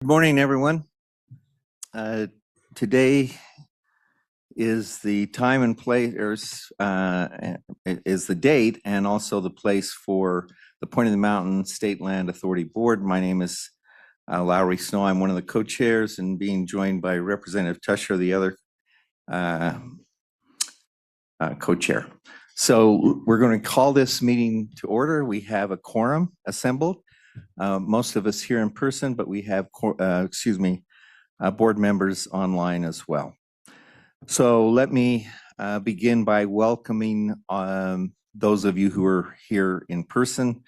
Good morning, everyone. Today is the time and place, is the date and also the place for the Point of the Mountain State Land Authority Board. My name is Lowry Snow. I'm one of the co-chairs and being joined by Representative Tusher, the other co-chair. So we're going to call this meeting to order. We have a quorum assembled. Most of us here in person, but we have, board members online as well. So let me begin by welcoming those of you who are here in person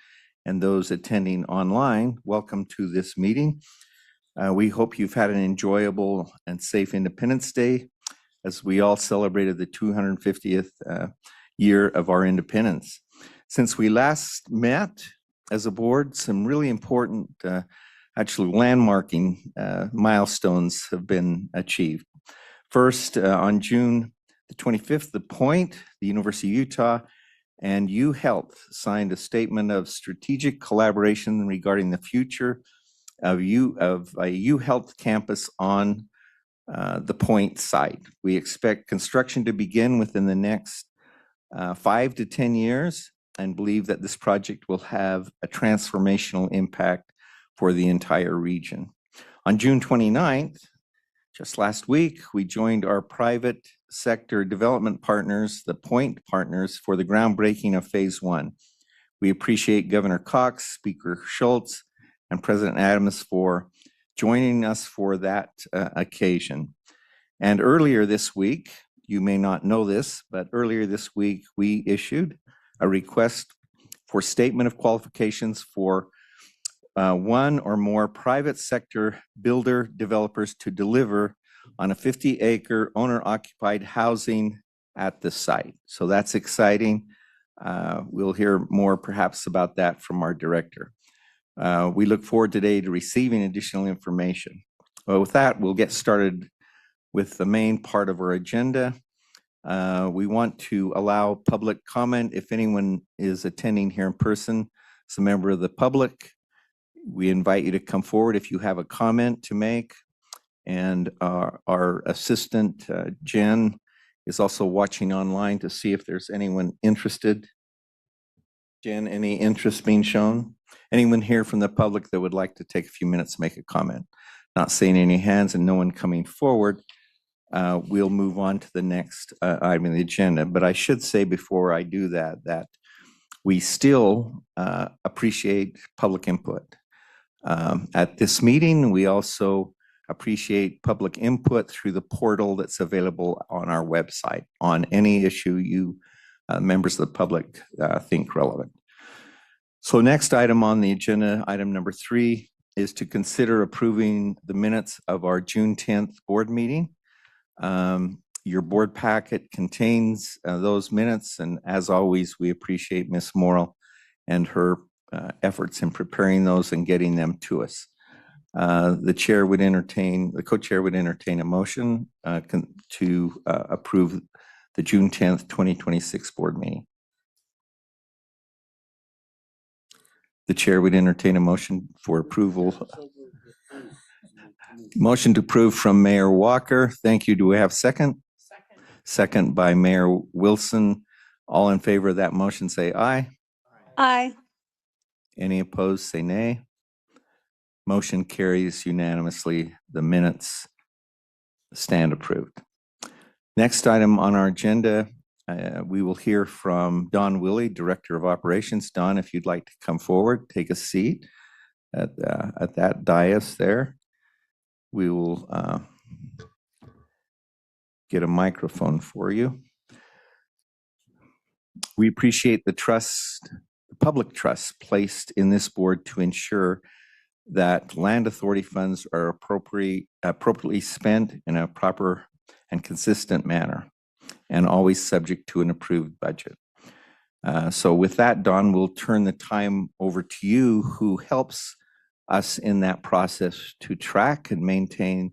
and those attending online. Welcome to this meeting. We hope you've had an enjoyable and safe Independence Day as we all celebrated the 250th year of our independence. Since we last met as a board, some really important actually landmarking milestones have been achieved. First, on June the 25th, the Point, the University of Utah, and UHealth signed a statement of strategic collaboration regarding the future of a UHealth campus on the Point site. We expect construction to begin within the next 5 to 10 years and believe that this project will have a transformational impact for the entire region. On June 29th, just last week, we joined our private sector development partners, the Point Partners, for the groundbreaking of Phase 1. We appreciate Governor Cox, Speaker Schultz, and President Adams for joining us for that occasion. And earlier this week, you may not know this, but earlier this week, we issued a request for statement of qualifications for one or more private sector builder developers to deliver on a 50-acre owner-occupied housing at the site. So that's exciting. We'll hear more perhaps about that from our director. We look forward today to receiving additional information. Well, with that, we'll get started with the main part of our agenda. We want to allow public comment. If anyone is attending here in person, as a member of the public, we invite you to come forward if you have a comment to make. And our assistant, Jen, is also watching online to see if there's anyone interested. Jen, any interest being shown? Anyone here from the public that would like to take a few minutes to make a comment? Not seeing any hands and no one coming forward. We'll move on to the next item on the agenda. But I should say before I do that, that we still appreciate public input. At this meeting, we also appreciate public input through the portal that's available on our website on any issue you members of the public think relevant. So next item on the agenda, item number 3, is to consider approving the minutes of our June 10th board meeting. Your board packet contains those minutes, and as always, we appreciate Ms. Morrill and her efforts in preparing those and getting them to us. The co-chair would entertain a motion to approve the June 10th, 2026 board meeting. The chair would entertain a motion for approval. Motion to approve from Mayor Walker. Thank you. Do we have a second? Second by Mayor Wilson. All in favor of that motion say aye. Aye. Any opposed say nay. Motion carries unanimously. The minutes stand approved. Next item on our agenda, we will hear from Don Willey, Director of Operations. Don, if you'd like to come forward, take a seat at that dais there. We will get a microphone for you. We appreciate the trust, the public trust placed in this board to ensure that land authority funds are appropriately spent in a proper and consistent manner and always subject to an approved budget. So with that, Don, we'll turn the time over to you, who helps us in that process to track and maintain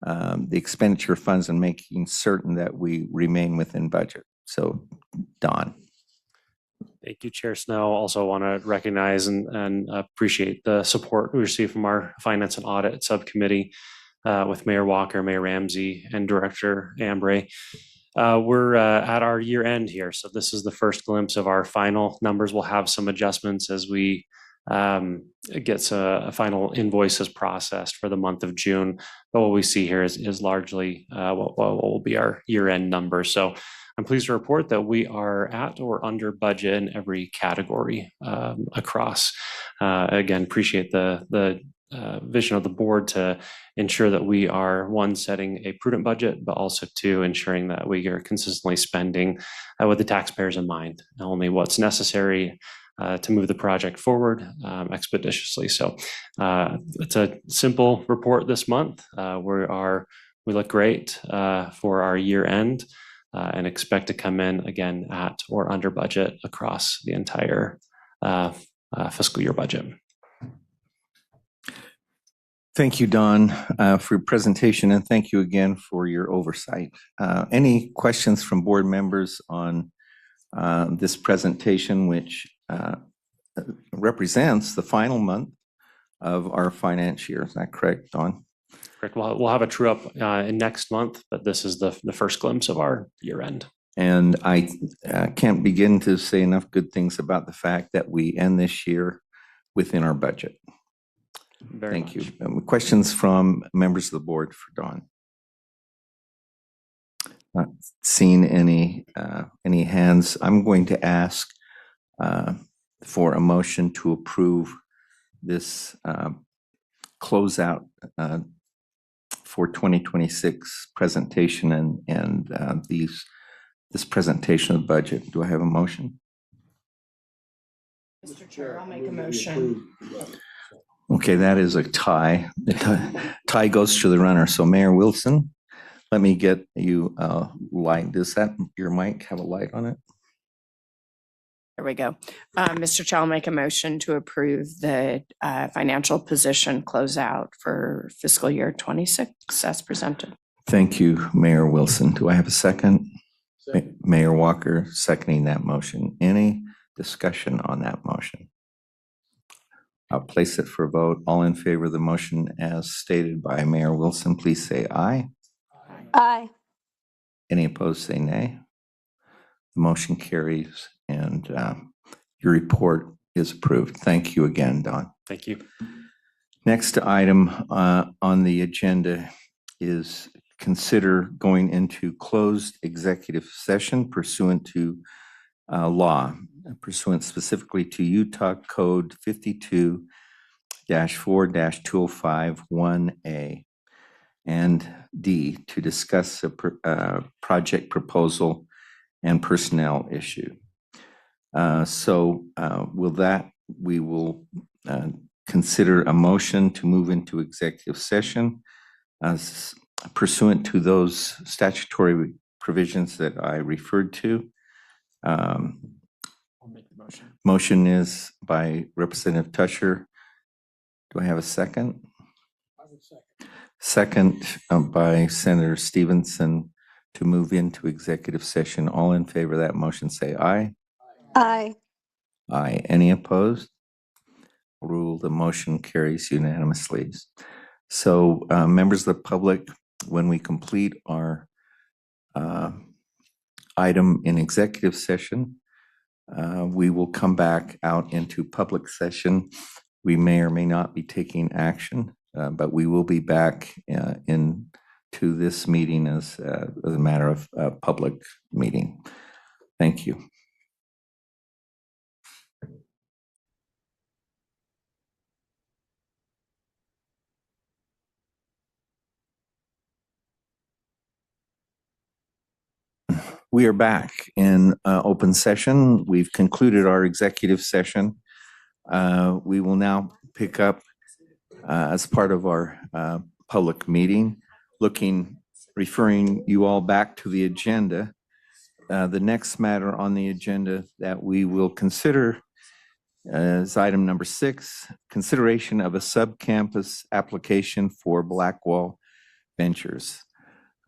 the expenditure funds and making certain that we remain within budget. So, Don. Thank you, Chair Snow. Also want to recognize and appreciate the support we received from our Finance and Audit Subcommittee with Mayor Walker, Mayor Ramsey, and Director Ambray. We're at our year end here, so this is the first glimpse of our final numbers. We'll have some adjustments as we get a final invoices processed for the month of June. But what we see here is largely what will be our year end numbers. So I'm pleased to report that we are at or under budget in every category across. Again, appreciate the vision of the board to ensure that we are, one, setting a prudent budget, but also two, ensuring that we are consistently spending with the taxpayers in mind, only what's necessary to move the project forward expeditiously. So it's a simple report this month. We look great for our year end and expect to come in again at or under budget across the entire fiscal year budget. Thank you, Don, for your presentation, and thank you again for your oversight. Any questions from board members on this presentation, which represents the final month of our finance year? Is that correct, Don? Correct. We'll have a true up in next month, but this is the first glimpse of our year end. And I can't begin to say enough good things about the fact that we end this year within our budget. Thank you. Questions from members of the board for Don? Not seen any hands. I'm going to ask for a motion to approve this closeout for 2026 presentation and this presentation of the budget. Do I have a motion? Mr. Chair, I'll make a motion. Okay, that is a tie. The tie goes to the runner. So Mayor Wilson, let me get you a light. Does that your mic have a light on it? There we go. Mr. Chair, I'll make a motion to approve the financial position closeout for fiscal year 26 as presented. Thank you, Mayor Wilson. Do I have a second? Mayor Walker seconding that motion. Any discussion on that motion? I'll place it for a vote. All in favor of the motion as stated by Mayor Wilson, please say aye. Aye. Any opposed, say nay. The motion carries and your report is approved. Thank you again, Don. Thank you. Next item on the agenda is consider going into closed executive session pursuant to law, pursuant specifically to Utah Code 52-4-2051A and D to discuss a project proposal and personnel issue. We will consider a motion to move into executive session pursuant to those statutory provisions that I referred to. I'll make the motion. Motion is by Representative Tusher. Do I have a second? I would second. Second by Senator Stevenson to move into executive session. All in favor of that motion say aye. Aye. Aye. Any opposed? Rule the motion carries unanimously. So members of the public, when we complete our item in executive session, we will come back out into public session. We may or may not be taking action, but we will be back into this meeting as a matter of public meeting. Thank you. We are back in open session. We've concluded our executive session. We will now pick up as part of our public meeting, referring you all back to the agenda. The next matter on the agenda that we will consider is item number 6, consideration of a sub-campus application for Blackwall Ventures.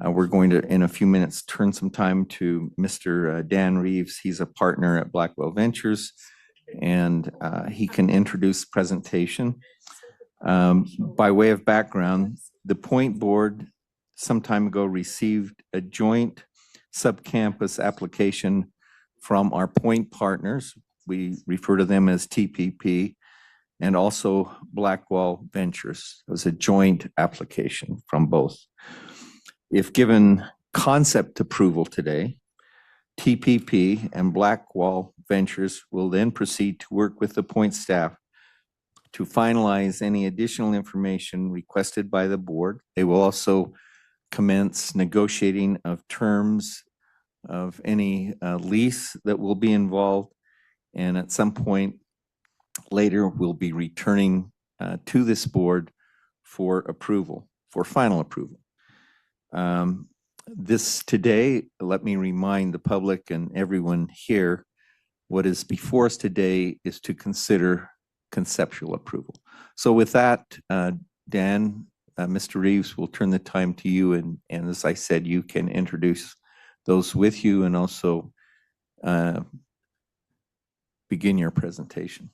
We're going to, in a few minutes, turn some time to Mr. Dan Reeves. He's a partner at Blackwell Ventures, and he can introduce the presentation. By way of background, the Point Board some time ago received a joint sub-campus application from our Point partners. We refer to them as TPP, and also Blackwell Ventures. It was a joint application from both. If given concept approval today, TPP and Blackwell Ventures will then proceed to work with the Point staff to finalize any additional information requested by the board. They will also commence negotiating of terms of any lease that will be involved. And at some point later, we'll be returning to this board for approval, for final approval. This today, let me remind the public and everyone here, what is before us today is to consider conceptual approval. So with that, Dan, Mr. Reeves, we'll turn the time to you. And as I said, you can introduce those with you and also begin your presentation.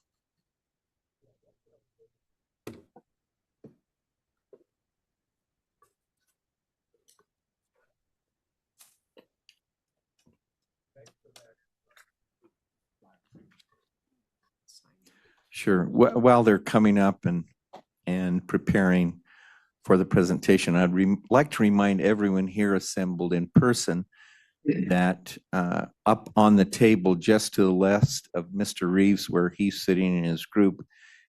Sure. While they're coming up and preparing for the presentation, I'd like to remind everyone here assembled in person that up on the table just to the left of Mr. Reeves, where he's sitting in his group,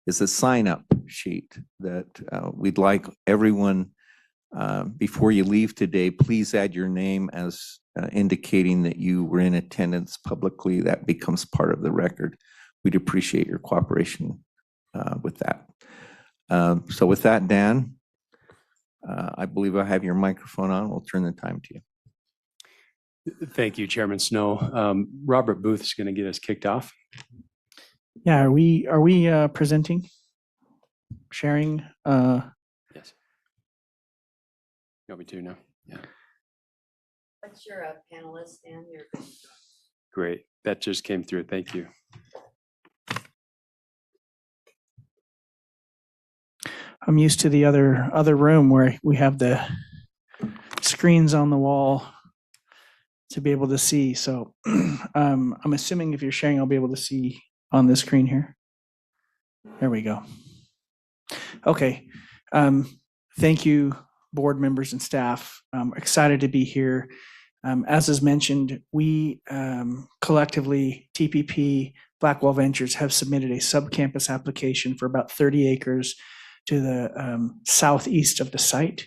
is a sign-up sheet that we'd like everyone, before you leave today, please add your name as indicating that you were in attendance publicly. That becomes part of the record. We'd appreciate your cooperation with that. So with that, Dan, I believe I have your microphone on. We'll turn the time to you. Thank you, Chairman Snow. Robert Booth is going to get us kicked off. Yeah, are we presenting, sharing? Yes. You want me to now? Yeah. What's your panelist and your? Great. That just came through. Thank you. I'm used to the other room where we have the screens on the wall to be able to see. So I'm assuming if you're sharing, I'll be able to see on the screen here. There we go. Okay. Thank you, board members and staff. I'm excited to be here. As is mentioned, we collectively, TPP, Blackwell Ventures, have submitted a sub-campus application for about 30 acres to the southeast of the site.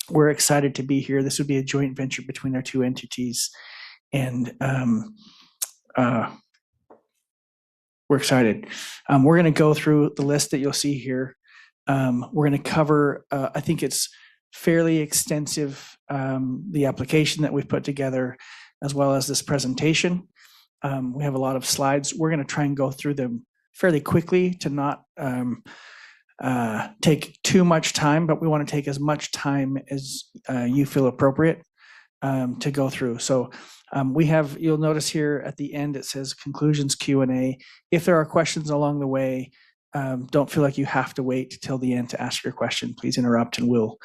We're excited to be here. This would be a joint venture between our two entities, and we're excited. We're going to go through the list that you'll see here. We're going to cover, I think it's fairly extensive, the application that we've put together, as well as this presentation. We have a lot of slides. We're going to try and go through them fairly quickly to not take too much time, but we want to take as much time as you feel appropriate to go through. So you'll notice here at the end, it says conclusions Q&A. If there are questions along the way, don't feel like you have to wait till the end to ask your question. Please interrupt and we'll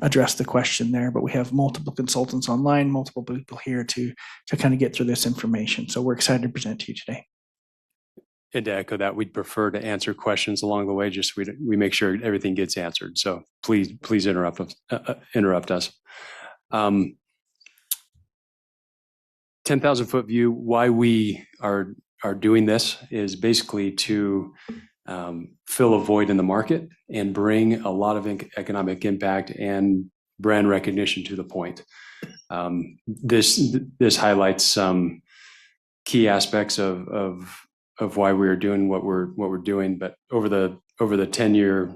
address the question there. But we have multiple consultants online, multiple people here to kind of get through this information. So we're excited to present to you today. And to echo that, we'd prefer to answer questions along the way, just so we make sure everything gets answered. So please interrupt us. 10,000 foot view. Why we are doing this is basically to fill a void in the market and bring a lot of economic impact and brand recognition to the Point. This highlights some key aspects of why we are doing what we're doing. But over the 10-year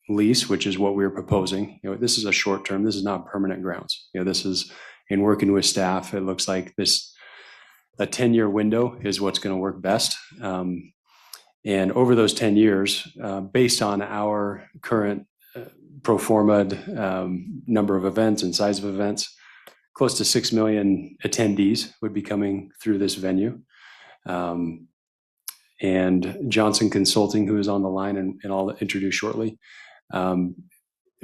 lease, which is what we're proposing, this is a short term. This is not permanent grounds. This is, in working with staff, it looks like a 10-year window is what's going to work best. And over those 10 years, based on our current pro forma number of events and size of events, close to 6 million attendees would be coming through this venue. And Johnson Consulting, who is on the line and I'll introduce shortly,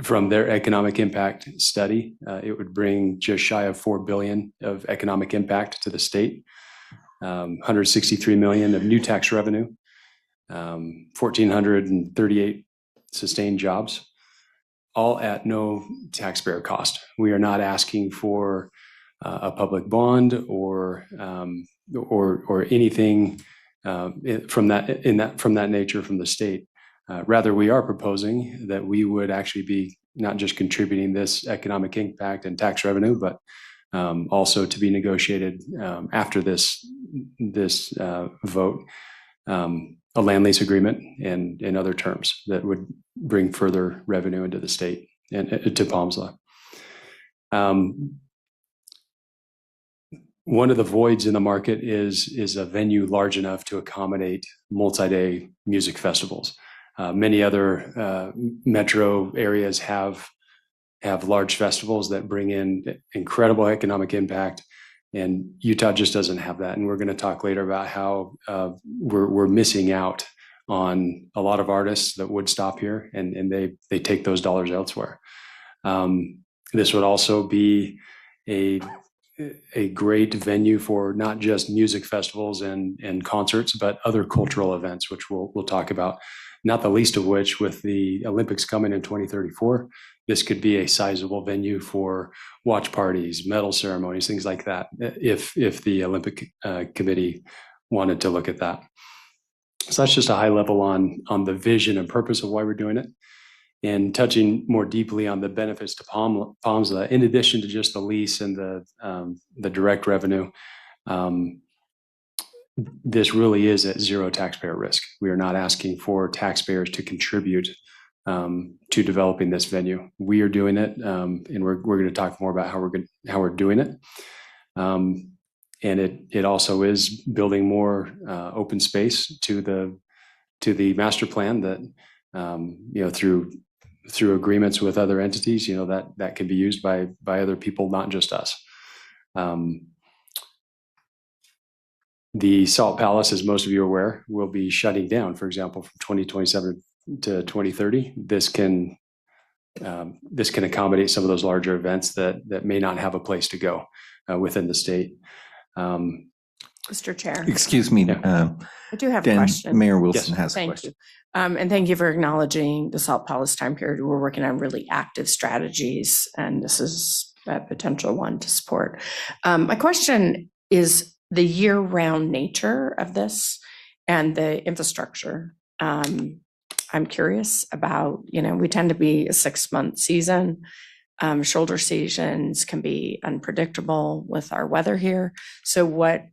from their economic impact study, it would bring just shy of $4 billion of economic impact to the state, 163 million of new tax revenue, 1,438 sustained jobs, all at no taxpayer cost. We are not asking for a public bond or anything from that nature from the state. Rather, we are proposing that we would actually be not just contributing this economic impact and tax revenue, but also to be negotiated after this vote, a land lease agreement and other terms that would bring further revenue into the state and to Palmsla. One of the voids in the market is a venue large enough to accommodate multi-day music festivals. Many other metro areas have large festivals that bring in incredible economic impact, and Utah just doesn't have that. And we're going to talk later about how we're missing out on a lot of artists that would stop here, and they take those dollars elsewhere. This would also be a great venue for not just music festivals and concerts, but other cultural events, which we'll talk about. Not the least of which, with the Olympics coming in 2034, this could be a sizable venue for watch parties, medal ceremonies, things like that, if the Olympic Committee wanted to look at that. So that's just a high level on the vision and purpose of why we're doing it. And touching more deeply on the benefits to Palmsla, in addition to just the lease and the direct revenue, this really is at zero taxpayer risk. We are not asking for taxpayers to contribute to developing this venue. We are doing it, and we're going to talk more about how we're doing it. And it also is building more open space to the master plan that through agreements with other entities, that can be used by other people, not just us. The Salt Palace, as most of you are aware, will be shutting down, for example, from 2027 to 2030. This can accommodate some of those larger events that may not have a place to go within the state. Mr. Chair, Excuse me, I do have a Dan, question. Mayor Wilson Yes. has a Thank question. you. And thank you for acknowledging the Salt Palace time period. We're working on really active strategies, and this is a potential one to support. My question is the year-round nature of this and the infrastructure. I'm curious about, we tend to be a 6-month season. Shoulder seasons can be unpredictable with our weather here. So what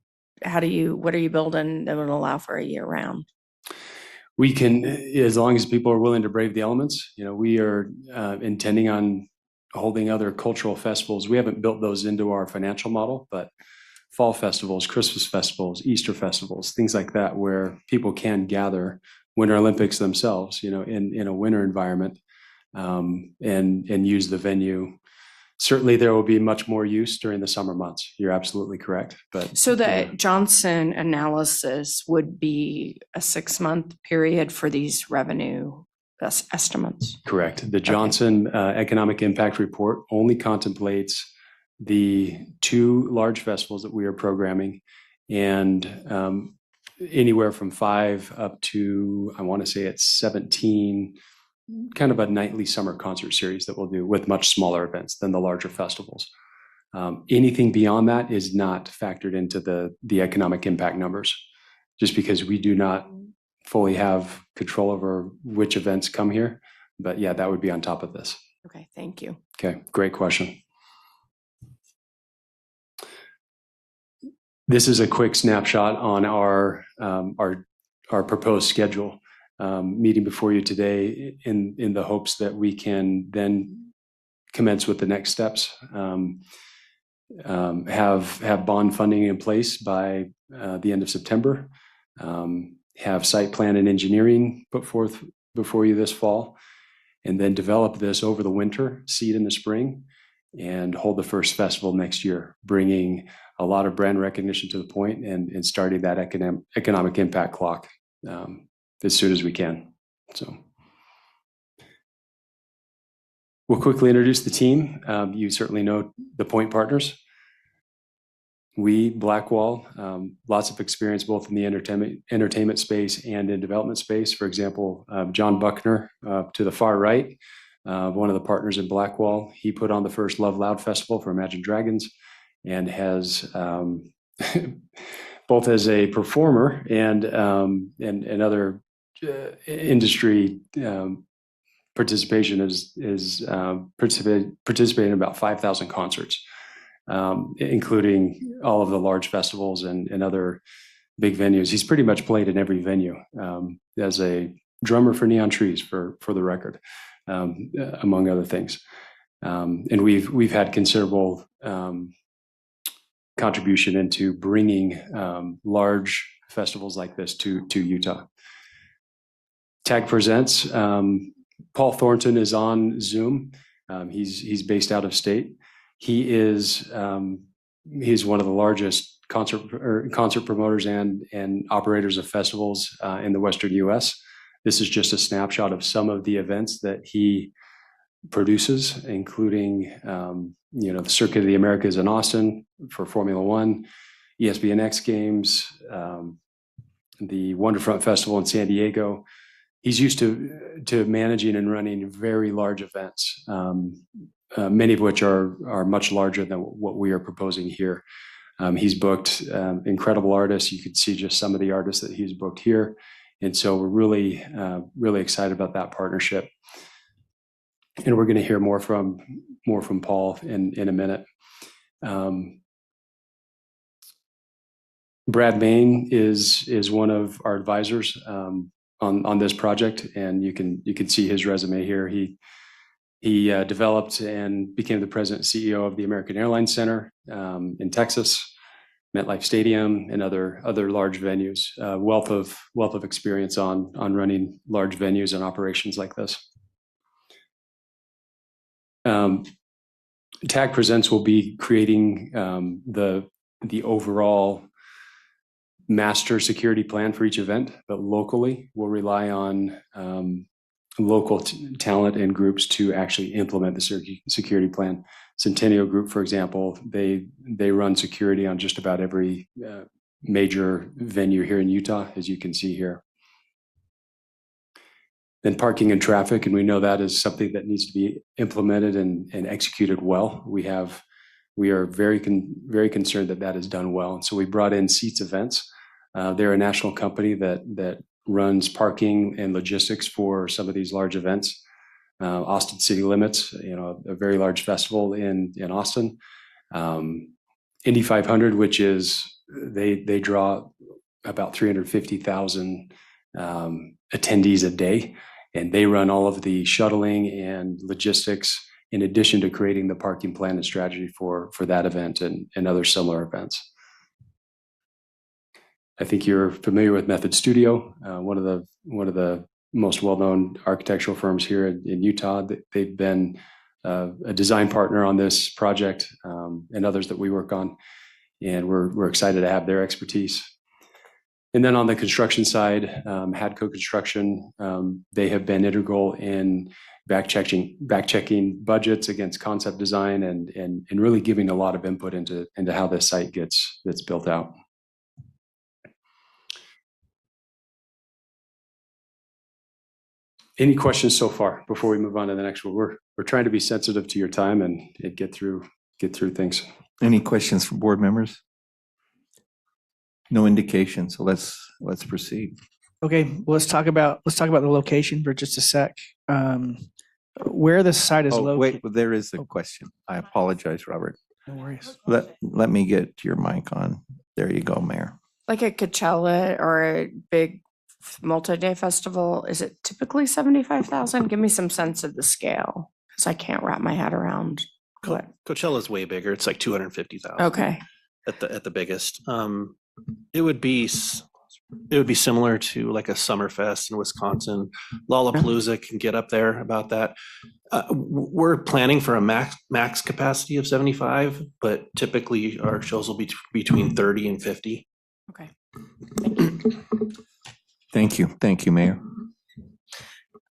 are you building that would allow for a year round? We can, as long as people are willing to brave the elements, we are intending on holding other cultural festivals. We haven't built those into our financial model, but fall festivals, Christmas festivals, Easter festivals, things like that, where people can gather, Winter Olympics themselves, in a winter environment, and use the venue. Certainly there will be much more use during the summer months. You're absolutely correct. But So the Johnson analysis would be a 6-month period for these revenue estimates. correct. The Johnson Economic Impact Report only contemplates the 2 large festivals that we are programming, and anywhere from 5 up to, I want to say it's 17, kind of a nightly summer concert series that we'll do with much smaller events than the larger festivals. Anything beyond that is not factored into the economic impact numbers, just because we do not fully have control over which events come here. But yeah, that would be on top of this. Okay, thank you. Okay, great question. This is a quick snapshot on our proposed schedule. Meeting before you today in the hopes that we can then commence with the next steps. Have bond funding in place by the end of September. Have site plan and engineering put forth before you this fall, and then develop this over the winter, seed in the spring, and hold the first festival next year, bringing a lot of brand recognition to the point and starting that economic impact clock as soon as we can. So we'll quickly introduce the team. You certainly know the Point Partners. We, Blackwall, lots of experience both in the entertainment space and in development space. For example, John Buckner to the far right, one of the partners in Blackwall. He put on the first Love Loud Festival for Imagine Dragons and has both as a performer and other industry participation is participating in about 5,000 concerts, including all of the large festivals and other big venues. He's pretty much played in every venue as a drummer for Neon Trees, for the record, among other things. And we've had considerable contribution into bringing large festivals like this to Utah. TAG Presents. Paul Thornton is on Zoom. He's based out of state. He's one of the largest concert promoters and operators of festivals in the Western U.S. This is just a snapshot of some of the events that he produces, including the Circuit of the Americas in Austin for Formula One, ESPN X Games, the Wonderfront Festival in San Diego. He's used to managing and running very large events, many of which are much larger than what we are proposing here. He's booked incredible artists. You can see just some of the artists that he's booked here. And so we're really, really excited about that partnership. And we're going to hear more from Paul in a minute. Brad Main is one of our advisors on this project, and you can see his resume here. He developed and became the president and CEO of the American Airlines Center in Texas, MetLife Stadium, and other large venues. Wealth of experience on running large venues and operations like this. TAG Presents will be creating the overall master security plan for each event, but locally we'll rely on local talent and groups to actually implement the security plan. Centennial Group, for example, they run security on just about every major venue here in Utah, as you can see here. Then parking and traffic, and we know that is something that needs to be implemented and executed well. We are very concerned that is done well. And so we brought in Seats Events. They're a national company that runs parking and logistics for some of these large events. Austin City Limits, a very large festival in Austin. Indy 500, which is they draw about 350,000 attendees a day, and they run all of the shuttling and logistics in addition to creating the parking plan and strategy for that event and other similar events. I think you're familiar with Method Studio, one of the most well-known architectural firms here in Utah. They've been a design partner on this project and others that we work on, and we're excited to have their expertise. And then on the construction side, Hadco Construction, they have been integral in back-checking budgets against concept design and really giving a lot of input into how this site gets built out. Any questions so far before we move on to the next one? We're trying to be sensitive to your time and get through things. Any questions from board members? No indication, so let's proceed. Okay, well, let's talk about the location for just a sec. Where the site is Oh, located. wait, there is a question. I apologize, Robert. No worries. Let me get your mic on. There you go, Mayor. Like a Coachella or a big multi-day festival, is it typically 75,000? Give me some sense of the scale, because I can't wrap my head around what. Coachella's way bigger. It's like 250,000. Okay. At the biggest. It would be it would be similar to like a Summerfest in Wisconsin. Lollapalooza can get up there about that. We're planning for a max capacity of 75, but typically our shows will be between 30 and 50. Okay. Thank you. Thank you, Mayor.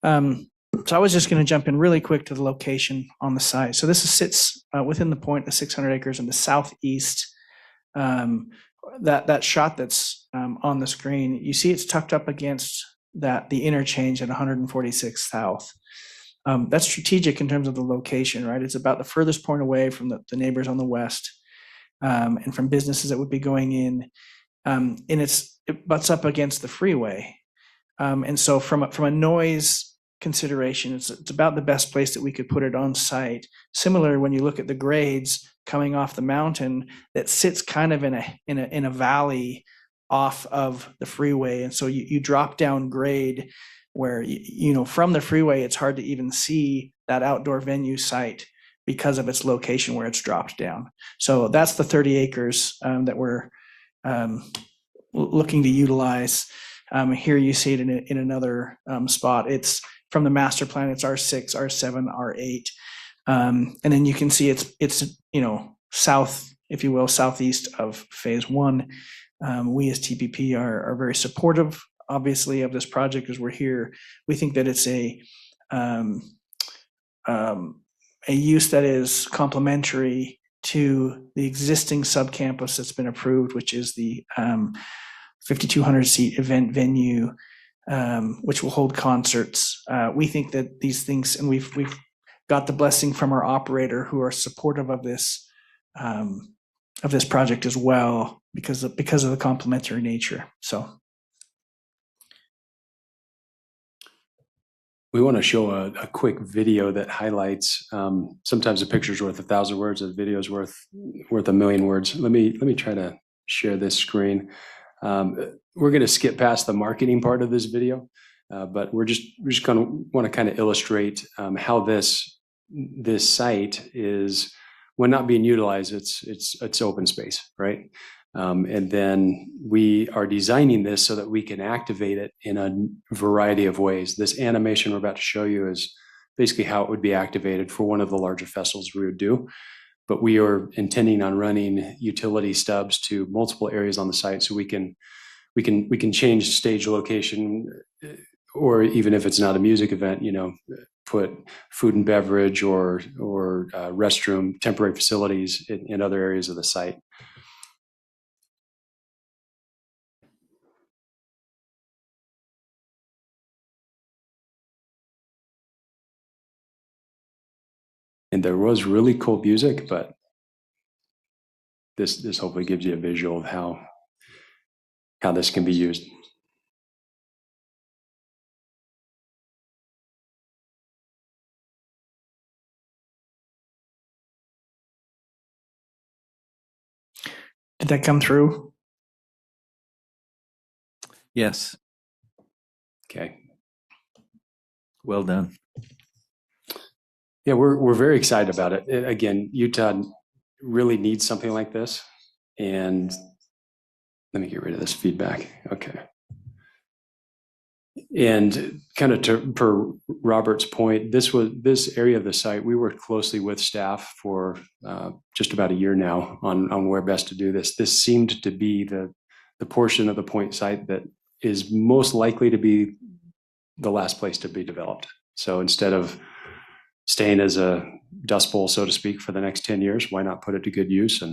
So I was just going to jump in really quick to the location on the site. So this sits within the point of 600 acres in the southeast. That shot that's on the screen, you see it's tucked up against the interchange at 146 South. That's strategic in terms of the location, right? It's about the furthest point away from the neighbors on the west and from businesses that would be going in. And it butts up against the freeway. And so from a noise consideration, it's about the best place that we could put it on site. Similar when you look at the grades coming off the mountain, that sits kind of in a valley off of the freeway, and so you drop down grade where from the freeway it's hard to even see that outdoor venue site because of its location where it's dropped down. So that's the 30 acres that we're looking to utilize. Here you see it in another spot. It's from the master plan. It's R6, R7, R8, and then you can see it's south, if you will, southeast of phase one. We as TPP are very supportive, obviously, of this project as we're here. We think that it's a use that is complementary to the existing subcampus that's been approved, which is the 5,200 seat event venue, which will hold concerts. We think that these things, and we've got the blessing from our operator who are supportive of this project as well because of the complementary nature. So we want to show a quick video that highlights. Sometimes a picture's worth 1,000 words, a video's worth 1,000,000 words. Let me try to share this screen. We're going to skip past the marketing part of this video, but we're just going to want to kind of illustrate how this site is, when not being utilized, it's open space, right? And then we are designing this so that we can activate it in a variety of ways. This animation we're about to show you is basically how it would be activated for one of the larger festivals we would do. But we are intending on running utility stubs to multiple areas on the site, so we can change stage location, or even if it's not a music event, put food and beverage or restroom temporary facilities in other areas of the site. And there was really cool music, but this hopefully gives you a visual of how this can be used. did that come through? Yes, Okay. well done. Yeah, we're very excited about it. Again, Utah really needs something like this. And let me get rid of this feedback. Okay. And kind of per Robert's point, this area of the site, we worked closely with staff for just about a year now on where best to do this. This seemed to be the portion of the point site that is most likely to be the last place to be developed. So instead of staying as a dust bowl, so to speak, for the next 10 years, why not put it to good use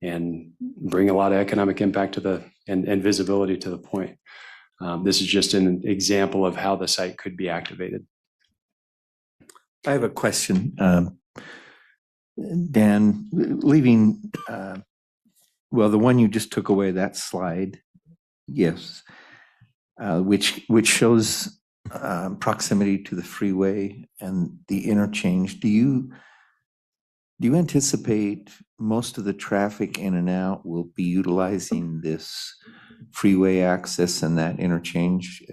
and bring a lot of economic impact to and visibility to the point. This is just an example of how the site could be activated. I have a question. Dan, leaving, the one you just took away, that slide, yes, which shows proximity to the freeway and the interchange. Do you anticipate most of the traffic in and out will be utilizing this freeway access and that interchange?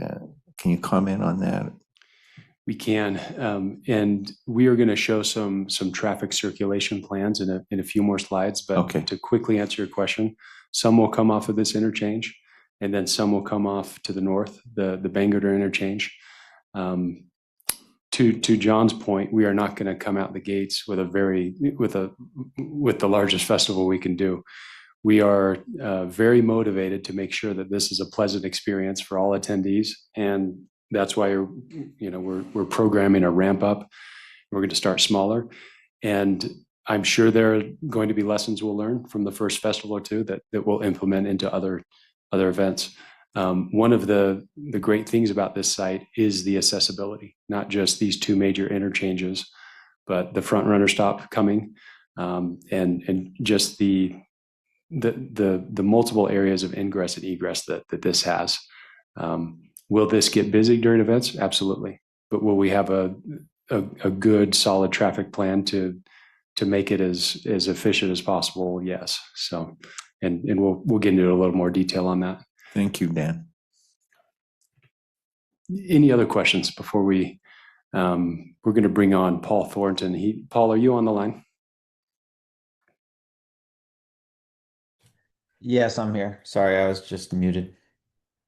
Can you comment on that? We can, and we are going to show some traffic circulation plans in a few more slides. But Okay. to quickly answer your question, some will come off of this interchange, and then some will come off to the north, the Bangor interchange. To John's point, we are not going to come out the gates with the largest festival we can do. We are very motivated to make sure that this is a pleasant experience for all attendees, and that's why we're programming a ramp up. We're going to start smaller, and I'm sure there are going to be lessons we'll learn from the first festival or two that we'll implement into other events. One of the great things about this site is the accessibility, not just these two major interchanges, but the front runner stop coming, and just the multiple areas of ingress and egress that this has. Will this get busy during events? Absolutely. But will we have a good, solid traffic plan to make it as efficient as possible? Yes. So, and we'll get into a little more detail on that. Thank you, Dan. Any other questions before we're going to bring on Paul Thornton. Paul, are you on the line? Yes, I'm here. Sorry, I was just muted.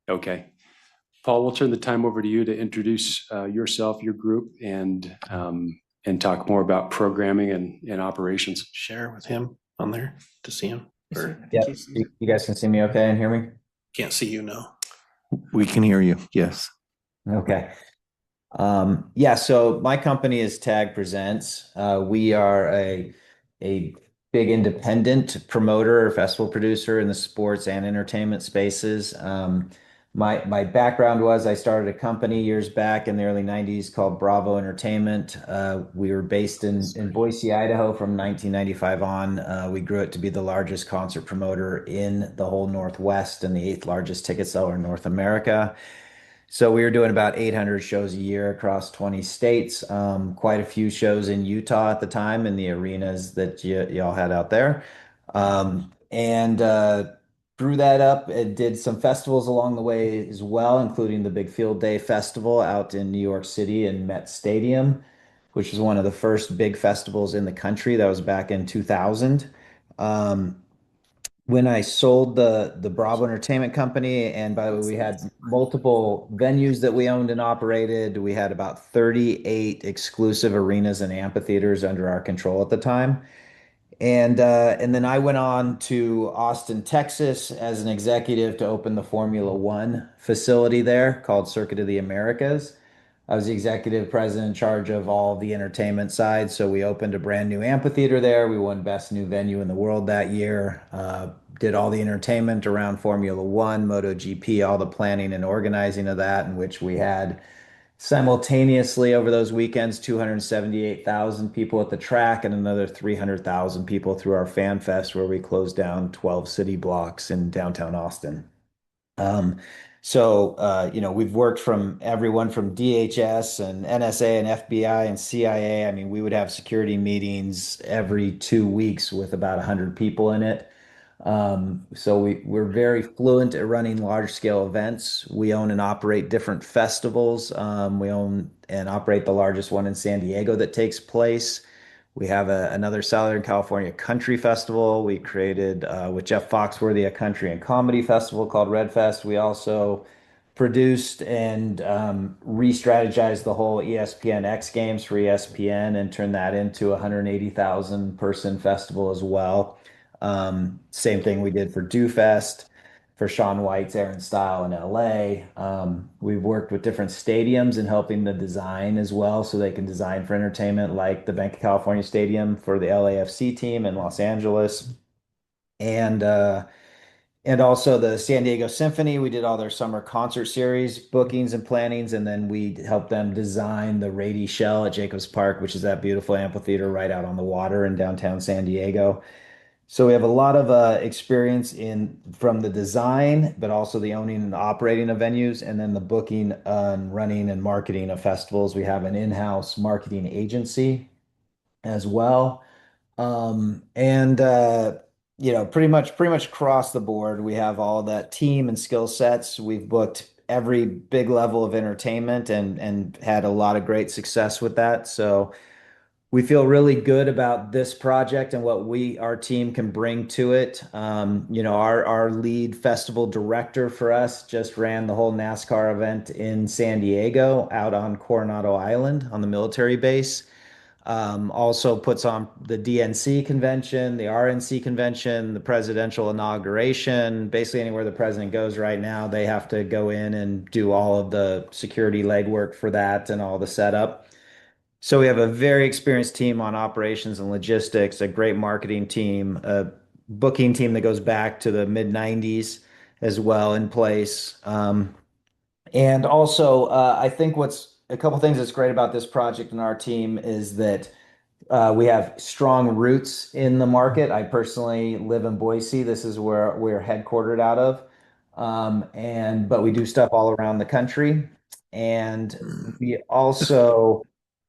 Okay. Paul, we'll turn the time over to you to introduce yourself, your group, and talk more about programming and operations. Share with him on there to see him. Or Yeah, you guys can see me okay and hear me? can't see you now. We can hear you. Yes. Okay. Yeah, so my company is Tag Presents. We are a big independent promoter or festival producer in the sports and entertainment spaces. My background was I started a company years back in the early 90s called Bravo Entertainment. We were based in Boise, Idaho from 1995 on. We grew it to be the largest concert promoter in the whole Northwest and the 8th largest ticket seller in North America. So we were doing about 800 shows a year across 20 states, quite a few shows in Utah at the time in the arenas that y'all had out there. Grew that up and did some festivals along the way as well, including the Big Field Day Festival out in New York City in Met Stadium, which was one of the first big festivals in the country. That was back in 2000. When I sold the Bravo Entertainment Company, and by the way, we had multiple venues that we owned and operated. We had about 38 exclusive arenas and amphitheaters under our control at the time. And then I went on to Austin, Texas as an executive to open the Formula One facility there called Circuit of the Americas. I was the executive president in charge of all the entertainment side. So we opened a brand new amphitheater there. We won Best New Venue in the World that year. Did all the entertainment around Formula One, MotoGP, all the planning and organizing of that, in which we had simultaneously over those weekends 278,000 people at the track and another 300,000 people through our Fan Fest, where we closed down 12 city blocks in downtown Austin. We've worked from everyone from DHS and NSA and FBI and CIA. I mean, we would have security meetings every 2 weeks with about 100 people in it. We're very fluent at running large scale events. We own and operate different festivals. We own and operate the largest one in San Diego that takes place. We have another Southern California country festival. We created with Jeff Foxworthy a country and comedy festival called Red Fest. We also produced and re-strategized the whole ESPN X Games for ESPN and turned that into a 180,000 person festival as well. Same thing we did for Do Fest, for Shaun White's Aaron Style in LA. We've worked with different stadiums in helping the design as well, so they can design for entertainment, like the Banc of California Stadium for the LAFC team in Los Angeles. And also the San Diego Symphony. We did all their summer concert series bookings and plannings, and then we helped them design the Rady Shell at Jacobs Park, which is that beautiful amphitheater right out on the water in downtown San Diego. So we have a lot of experience from the design, but also the owning and operating of venues, and then the booking and running and marketing of festivals. We have an in-house marketing agency as well. Pretty much across the board, we have all that team and skill sets. We've booked every big level of entertainment and had a lot of great success with that. So we feel really good about this project and what our team can bring to it. Our lead festival director for us just ran the whole NASCAR event in San Diego out on Coronado Island on the military base. Also puts on the DNC convention, the RNC convention, the presidential inauguration. Basically, anywhere the president goes right now, they have to go in and do all of the security legwork for that and all the setup. So we have a very experienced team on operations and logistics, a great marketing team, a booking team that goes back to the mid 90s as well in place. And also, I think what's a couple things that's great about this project and our team is that we have strong roots in the market. I personally live in Boise. This is where we're headquartered out of. But we do stuff all around the country. And we also,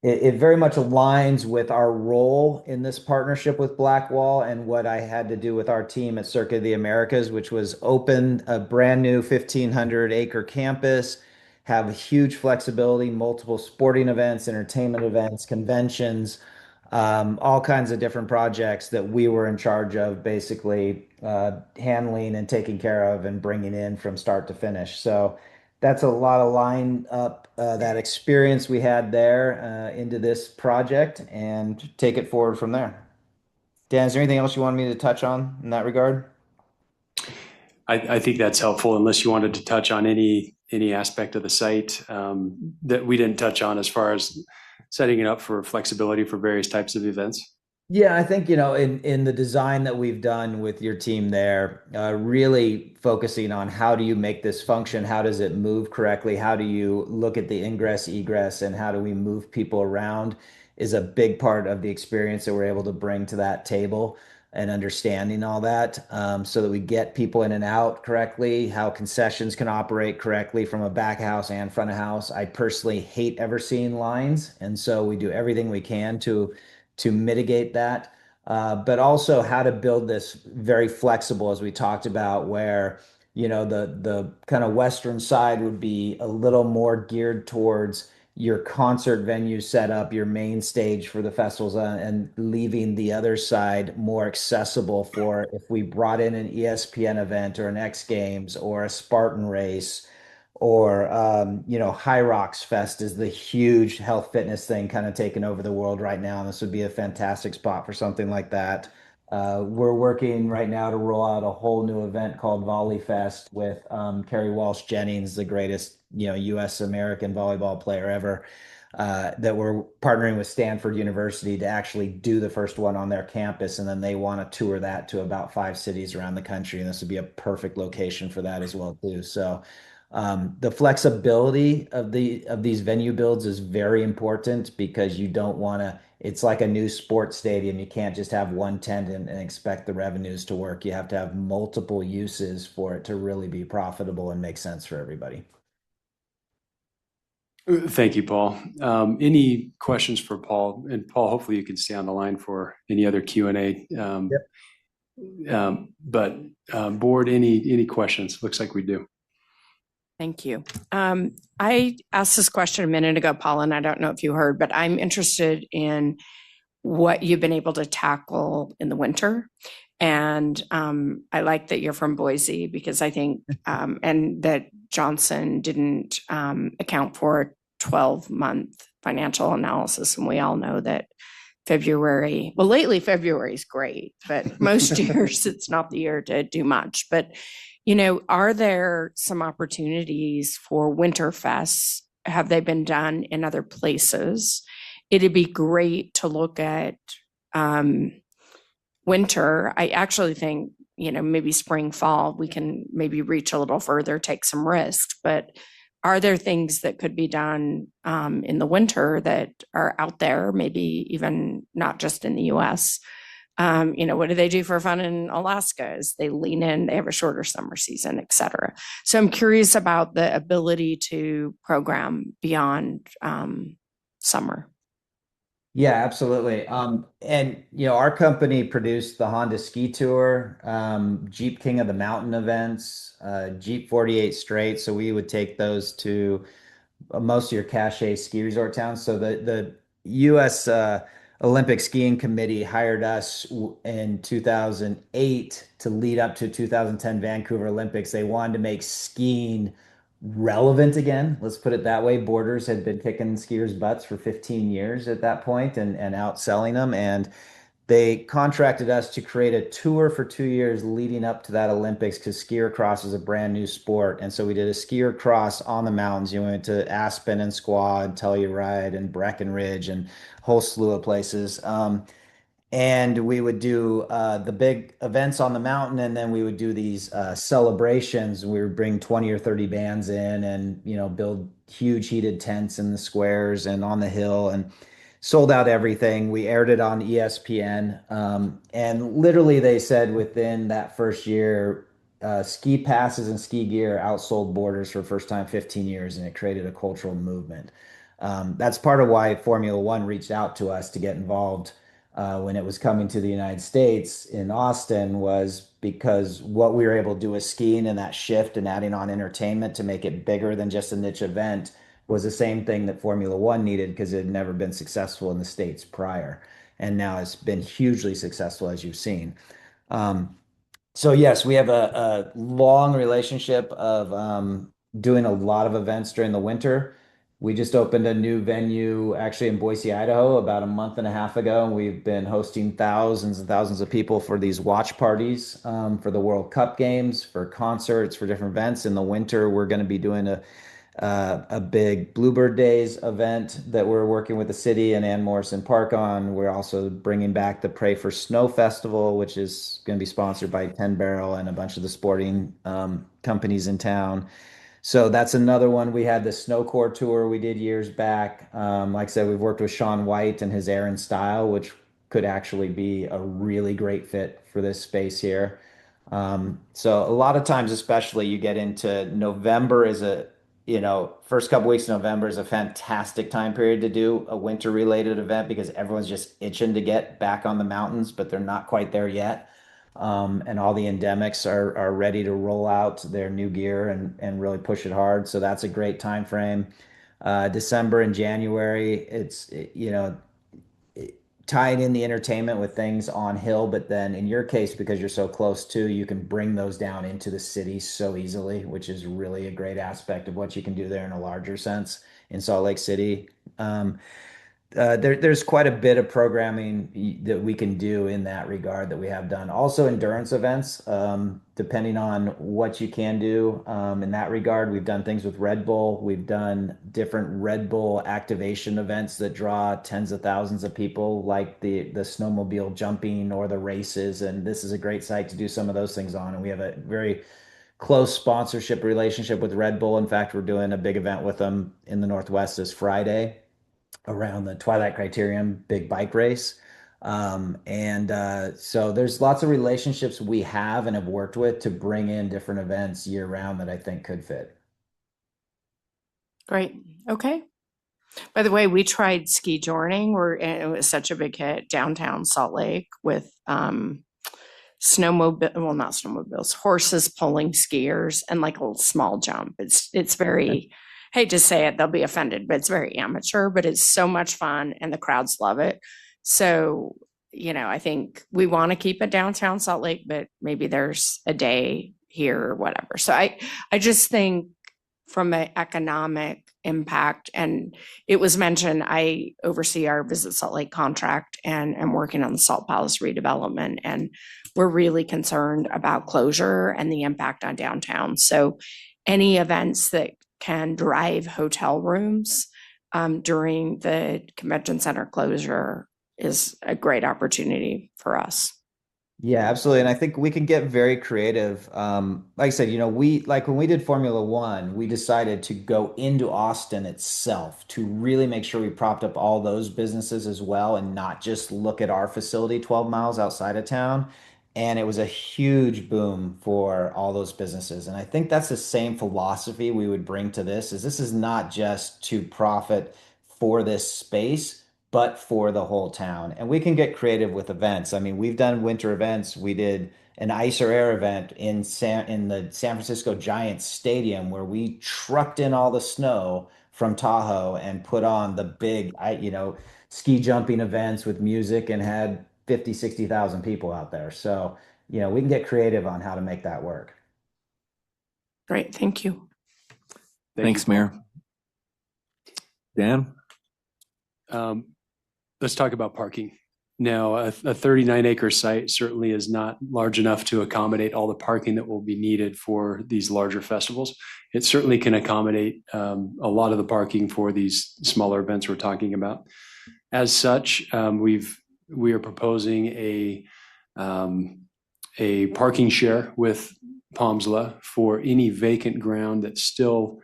it very much aligns with our role in this partnership with Blackwall and what I had to do with our team at Circuit of the Americas, which was open a brand new 1,500-acre campus, have huge flexibility, multiple sporting events, entertainment events, conventions, all kinds of different projects that we were in charge of basically handling and taking care of and bringing in from start to finish. So that's a lot of line up that experience we had there into this project and take it forward from there. Dan, is there anything else you wanted me to touch on in that regard? I think that's helpful, unless you wanted to touch on any aspect of the site that we didn't touch on as far as setting it up for flexibility for various types of events. Yeah, I think, in the design that we've done with your team there, really focusing on how do you make this function? How does it move correctly? How do you look at the ingress, egress, and how do we move people around is a big part of the experience that we're able to bring to that table and understanding all that, so that we get people in and out correctly, how concessions can operate correctly from a back of house and front of house. I personally hate ever seeing lines, and so we do everything we can to mitigate that. But also how to build this very flexible, as we talked about, where the kind of western side would be a little more geared towards your concert venue setup, your main stage for the festivals, and leaving the other side more accessible for if we brought in an ESPN event or an X Games or a Spartan race or High Rocks Fest is the huge health fitness thing kind of taking over the world right now. And this would be a fantastic spot for something like that. We're working right now to roll out a whole new event called Volley Fest with Kerry Walsh Jennings, the greatest U.S. American volleyball player ever. That we're partnering with Stanford University to actually do the first one on their campus, and then they want to tour that to about 5 cities around the country, and this would be a perfect location for that as well too. So the flexibility of these venue builds is very important because you don't want to. It's like a new sports stadium. You can't just have one tent and expect the revenues to work. You have to have multiple uses for it to really be profitable and make sense for everybody. Thank you, Paul. Any questions for Paul? And Paul, hopefully you can stay on the line for any other Q&A. Board, any questions? Looks like we do. Thank you. I asked this question a minute ago, Paul, and I don't know if you heard, but I'm interested in what you've been able to tackle in the winter. And I like that you're from Boise because I think, and that Johnson didn't account for a 12-month financial analysis. And we all know that lately February is great, but most years it's not the year to do much. But are there some opportunities for winter fests? Have they been done in other places? It'd be great to look at winter. I actually think, maybe spring, fall, we can maybe reach a little further, take some risks. But are there things that could be done in the winter that are out there, maybe even not just in the US? What do they do for fun in Alaska? Is they lean in, they have a shorter summer season, et cetera. So I'm curious about the ability to program beyond summer. Yeah, absolutely. Our company produced the Honda Ski Tour, Jeep King of the Mountain events, Jeep 48 Straight. So we would take those to most of your cache ski resort towns. So the U.S. Olympic Skiing Committee hired us in 2008 to lead up to 2010 Vancouver Olympics. They wanted to make skiing relevant again. Let's put it that way. Borders had been kicking skiers' butts for 15 years at that point and outselling them. And they contracted us to create a tour for 2 years leading up to that Olympics because skier cross is a brand new sport. And so we did a skier cross on the mountains. You went to Aspen and Squaw and Telluride and Breckenridge and a whole slew of places. And we would do the big events on the mountain, and then we would do these celebrations. We would bring 20 or 30 bands in and, build huge heated tents in the squares and on the hill and sold out everything. We aired it on ESPN. And literally they said within that first year, ski passes and ski gear outsold Borders for the first time in 15 years, and it created a cultural movement. That's part of why Formula One reached out to us to get involved when it was coming to the United States in Austin, was because what we were able to do with skiing and that shift and adding on entertainment to make it bigger than just a niche event was the same thing that Formula One needed, because it had never been successful in the States prior. And now it's been hugely successful, as you've seen. So yes, we have a long relationship of doing a lot of events during the winter. We just opened a new venue actually in Boise, Idaho, about a month and a half ago. And we've been hosting thousands and thousands of people for these watch parties, for the World Cup games, for concerts, for different events. In the winter, we're going to be doing a big Bluebird Days event that we're working with the city and Ann Morrison Park on. We're also bringing back the Pray for Snow Festival, which is going to be sponsored by 10 Barrel and a bunch of the sporting companies in town. So that's another one. We had the Snowcore tour we did years back. Like I said, we've worked with Sean White and his Aaron Style, which could actually be a really great fit for this space here. So a lot of times, especially you get into November is first couple weeks of November is a fantastic time period to do a winter related event because everyone's just itching to get back on the mountains, but they're not quite there yet. And all the endemics are ready to roll out their new gear and really push it hard. So that's a great time frame. December and January, it's tying in the entertainment with things on hill, but then in your case, because you're so close to, you can bring those down into the city so easily, which is really a great aspect of what you can do there in a larger sense in Salt Lake City. There's quite a bit of programming that we can do in that regard that we have done. Also endurance events, depending on what you can do in that regard. We've done things with Red Bull. We've done different Red Bull activation events that draw tens of thousands of people, like the snowmobile jumping or the races. And this is a great site to do some of those things on. And we have a very close sponsorship relationship with Red Bull. In fact, we're doing a big event with them in the Northwest this Friday around the Twilight Criterium big bike race. So there's lots of relationships we have and have worked with to bring in different events year round that I think could fit. Great. Okay. By the way, we tried ski journing, and it was such a big hit downtown Salt Lake with not snowmobiles, horses pulling skiers and like a little small jump. It's very, hate to say it, they'll be offended, but it's very amateur, but it's so much fun and the crowds love it. So, I think we want to keep it downtown Salt Lake, but maybe there's a day here or whatever. So I just think from an economic impact, and it was mentioned, I oversee our Visit Salt Lake contract and I'm working on the Salt Palace redevelopment, and we're really concerned about closure and the impact on downtown. So any events that can drive hotel rooms during the convention center closure is a great opportunity for us. Yeah, absolutely. And I think we can get very creative. Like I said, when we did Formula One, we decided to go into Austin itself to really make sure we propped up all those businesses as well and not just look at our facility 12 miles outside of town. And it was a huge boom for all those businesses. And I think that's the same philosophy we would bring to this, is this is not just to profit for this space, but for the whole town. And we can get creative with events. I mean, we've done winter events. We did an Ice or Air event in the San Francisco Giants stadium where we trucked in all the snow from Tahoe and put on the big, ski jumping events with music and had 50, 60,000 people out there. So, we can get creative on how to make that work. Great, thank you. Thanks, Mayor. Dan? Let's talk about parking. Now, a 39-acre site certainly is not large enough to accommodate all the parking that will be needed for these larger festivals. It certainly can accommodate a lot of the parking for these smaller events we're talking about. As such, we are proposing a parking share with Palmsla for any vacant ground that's still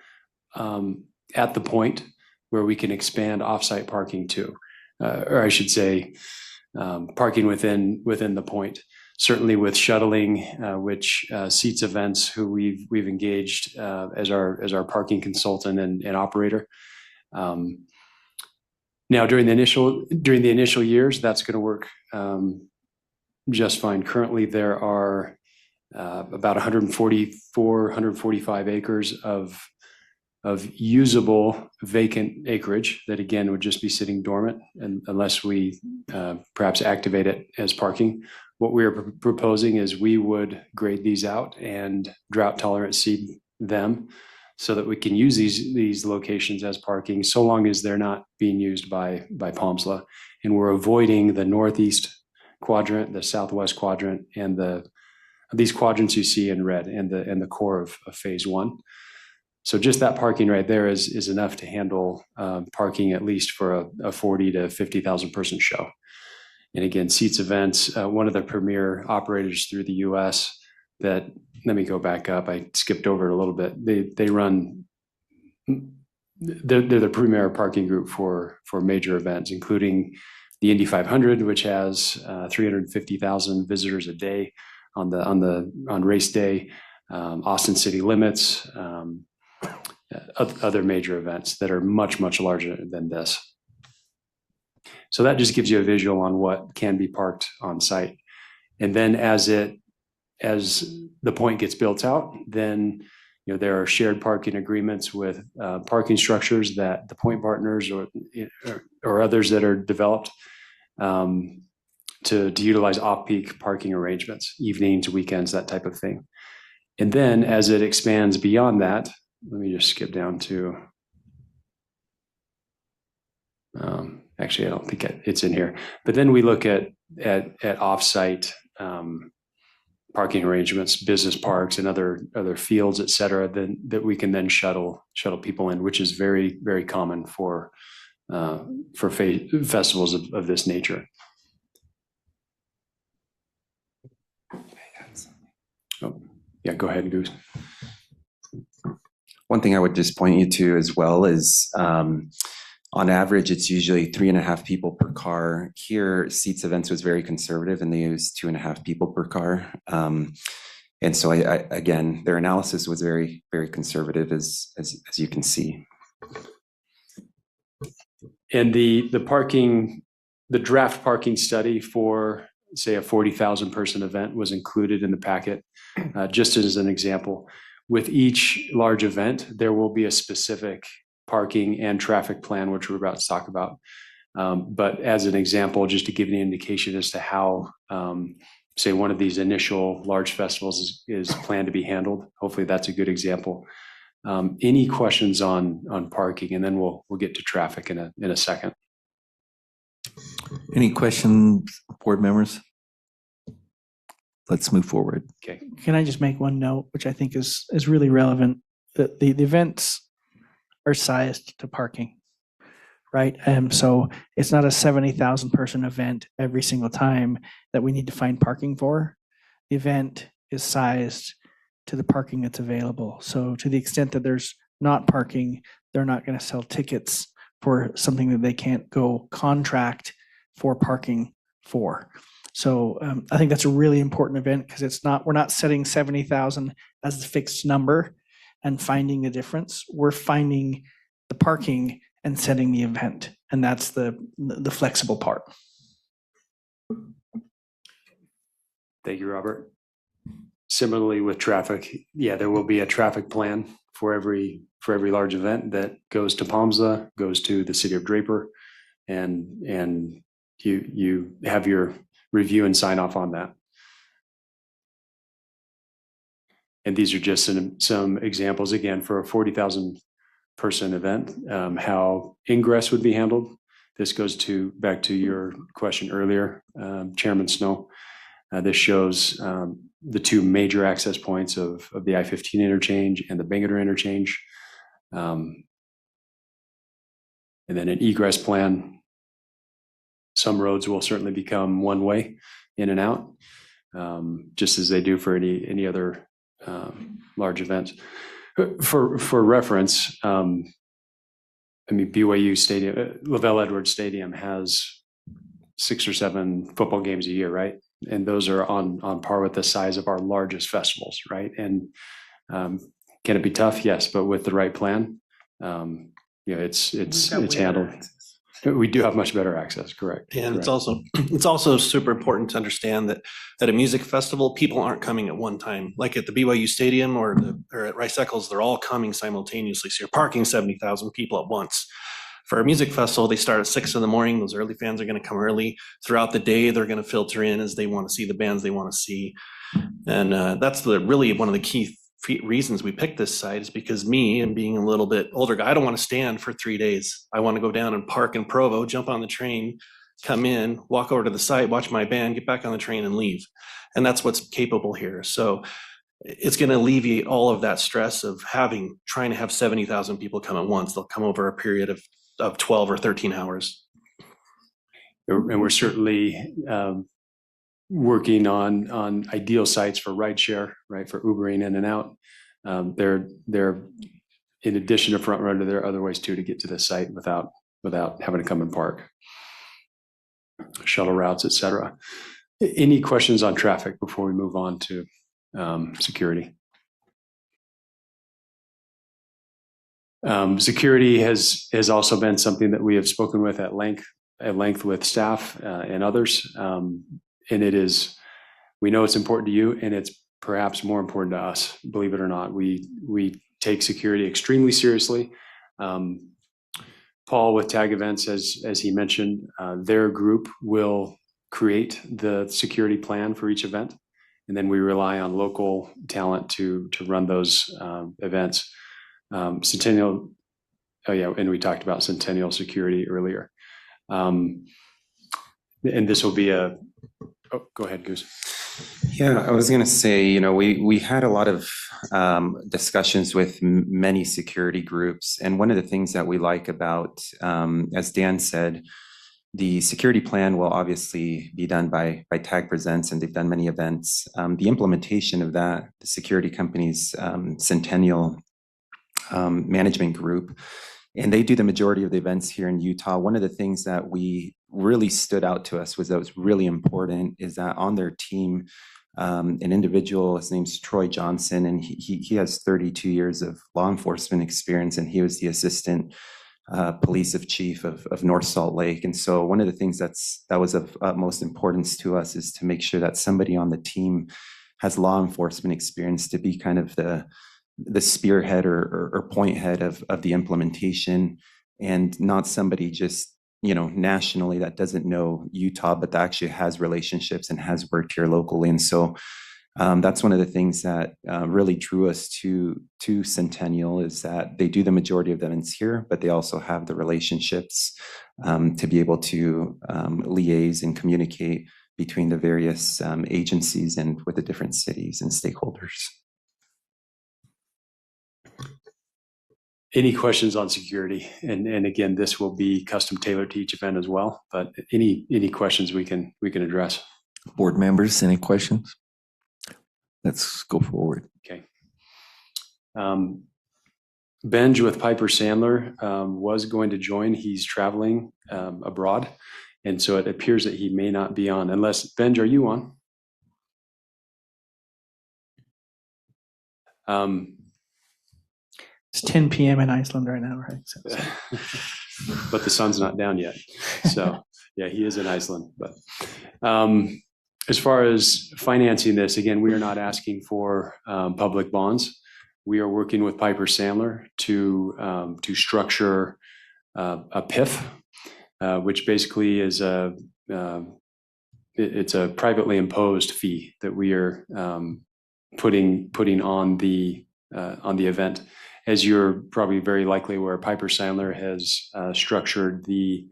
at the point where we can expand offsite parking to, or I should say, parking within the point. Certainly with shuttling, which Seats Events, who we've engaged as our parking consultant and operator. Now during the initial years, that's going to work just fine. Currently, there are about 145 acres of usable vacant acreage that again would just be sitting dormant, and unless we perhaps activate it as parking. What we are proposing is we would grade these out and drought tolerant seed them so that we can use these locations as parking so long as they're not being used by Palmsla, and we're avoiding the northeast quadrant, the southwest quadrant, and these quadrants you see in red and the core of phase one. So just that parking right there is enough to handle parking at least for a 40 to 50,000 person show. And again, Seats Events, one of the premier operators through the U.S. that, let me go back up. I skipped over it a little bit. They're the premier parking group for major events, including the Indy 500, which has 350,000 visitors a day on race day, Austin City Limits, other major events that are much, much larger than this. So that just gives you a visual on what can be parked on site. And then as the point gets built out, then there are shared parking agreements with parking structures that the point partners or others that are developed to utilize off-peak parking arrangements, evenings, weekends, that type of thing. And then as it expands beyond that, let me just skip down to, actually, I don't think it's in here, but then we look at off-site parking arrangements, business parks and other fields, et cetera, that we can then shuttle people in, which is very, very common for festivals of this nature. Oh, yeah, go ahead, Goose. One thing I would just point you to as well is on average, it's usually 3.5 people per car. Here, Seats Events was very conservative and they used 2.5 people per car. And so again, their analysis was very, very conservative as you can see. And the draft parking study for, say, a 40,000 person event was included in the packet, just as an example. With each large event, there will be a specific parking and traffic plan, which we're about to talk about. But as an example, just to give you an indication as to how, say, one of these initial large festivals is planned to be handled. Hopefully that's a good example. Any questions on parking, and then we'll get to traffic in a second. Any questions, board members? Let's move forward. Okay. Can I just make one note, which I think is really relevant? That the events are sized to parking, right? So it's not a 70,000 person event every single time that we need to find parking for. The event is sized to the parking that's available. So to the extent that there's not parking, they're not going to sell tickets for something that they can't go contract for parking for. So I think that's a really important event because we're not setting 70,000 as the fixed number and finding the difference. We're finding the parking and setting the event, and that's the flexible part. Thank you, Robert. Similarly with traffic, yeah, there will be a traffic plan for every large event that goes to POMSA, goes to the city of Draper, and you have your review and sign off on that. And these are just some examples, again, for a 40,000 person event, how ingress would be handled. This goes back to your question earlier, Chairman Snow. This shows the two major access points of the I-15 interchange and the Bangerter interchange. And then an egress plan. Some roads will certainly become one way in and out, just as they do for any other large events. For reference, BYU Stadium, Lavelle Edwards Stadium has 6 or 7 football games a year, right? And those are on par with the size of our largest festivals, right? And can it be tough? Yes, but with the right plan, it's handled. We do have much better access, correct? And correct. it's also super important to understand that at a music festival, people aren't coming at one time. Like at the BYU Stadium or at Rice Eccles, they're all coming simultaneously. So you're parking 70,000 people at once. For a music festival, they start at 6 in the morning. Those early fans are going to come early. Throughout the day, they're going to filter in as they want to see the bands they want to see. And that's really one of the key reasons we picked this site, is because me, and being a little bit older guy, I don't want to stand for 3 days. I want to go down and park in Provo, jump on the train, come in, walk over to the site, watch my band, get back on the train and leave. And that's what's capable here. So it's going to alleviate all of that stress of trying to have 70,000 people come at once. They'll come over a period of 12 or 13 hours. And we're certainly working on ideal sites for rideshare, right? For Ubering in and out. They're in addition to Front Runner, there are other ways too to get to the site without having to come and park. Shuttle routes, et cetera. Any questions on traffic before we move on to security? Security has also been something that we have spoken with at length with staff and others. And we know it's important to you, and it's perhaps more important to us, believe it or not. We take security extremely seriously. Paul with Tag Events, as he mentioned, their group will create the security plan for each event. And then we rely on local talent to run those events. Centennial, and we talked about Centennial Security earlier. And this will be go ahead, Goose. Yeah, I was going to say, we had a lot of discussions with many security groups. And one of the things that we like about, as Dan said, the security plan will obviously be done by Tag Presents, and they've done many events. The implementation of that, the security company's Centennial management group, and they do the majority of the events here in Utah. One of the things that we really stood out to us that was really important is that on their team, an individual, his name's Troy Johnson, and he has 32 years of law enforcement experience, and he was the assistant police chief of North Salt Lake. And so one of the things that was of utmost importance to us is to make sure that somebody on the team has law enforcement experience to be kind of the spearhead or point head of the implementation, and not somebody just nationally that doesn't know Utah, but that actually has relationships and has worked here locally. And so that's one of the things that really drew us to Centennial, is that they do the majority of the events here, but they also have the relationships to be able to liaise and communicate between the various agencies and with the different cities and stakeholders. Any questions on security? And again, this will be custom tailored to each event as well, but any questions we can address. Board members, any questions? Let's go forward. Okay. Benj with Piper Sandler was going to join. He's traveling abroad, and so it appears that he may not be on. Unless, Benj, are you on? It's 10 p.m. in Iceland right now, right? So. But the sun's not down yet. So yeah, he is in Iceland. But As far as financing this, again, we are not asking for public bonds. We are working with Piper Sandler to structure a PIF, which basically is it's a privately imposed fee that we are putting on the event. As you're probably very likely aware, Piper Sandler has structured the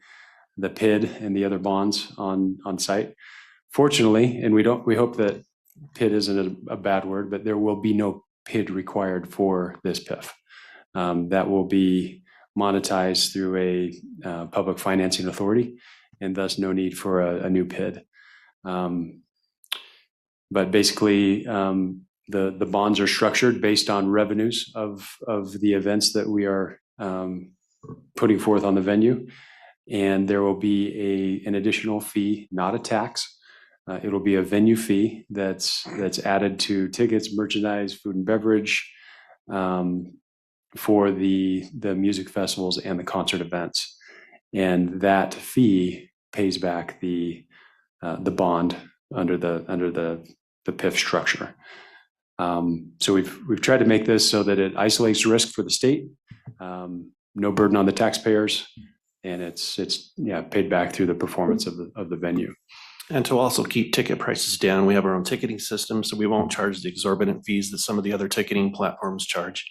PID and the other bonds on site. Fortunately, and we hope that PID isn't a bad word, but there will be no PID required for this PIF. That will be monetized through a public financing authority, and thus no need for a new PID. But basically, the bonds are structured based on revenues of the events that we are putting forth on the venue, and there will be an additional fee, not a tax. It'll be a venue fee that's added to tickets, merchandise, food and beverage, for the music festivals and the concert events, and that fee pays back the bond under the PIF structure. So we've tried to make this so that it isolates risk for the state, no burden on the taxpayers, and it's paid back through the performance of the venue. And to also keep ticket prices down, we have our own ticketing system, so we won't charge the exorbitant fees that some of the other ticketing platforms charge.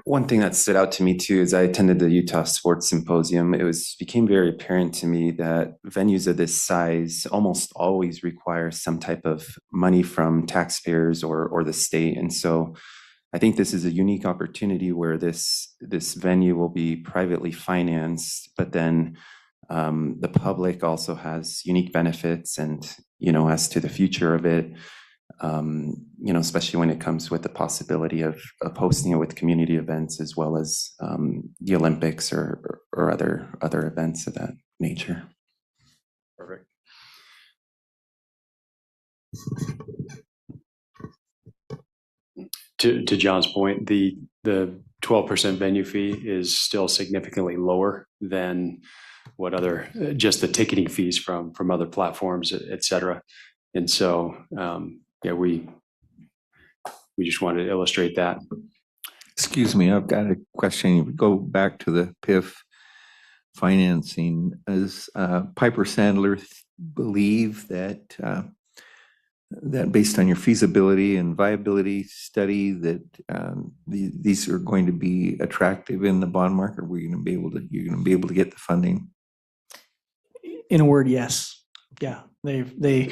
One thing that stood out to me too is I attended the Utah Sports Symposium. It became very apparent to me that venues of this size almost always require some type of money from taxpayers or the state. And so I think this is a unique opportunity where this venue will be privately financed, but then the public also has unique benefits, and as to the future of it, especially when it comes with the possibility of hosting it with community events as well as the Olympics or other events of that nature. Perfect. To John's point, the 12% venue fee is still significantly lower than what just the ticketing fees from other platforms, et cetera. And so, we just wanted to illustrate that. Excuse me, I've got a question. Go back to the PIF financing. Does Piper Sandler believe that based on your feasibility and viability study that these are going to be attractive in the bond market? You're going to be able to get the funding? In a word, yes. Yeah, they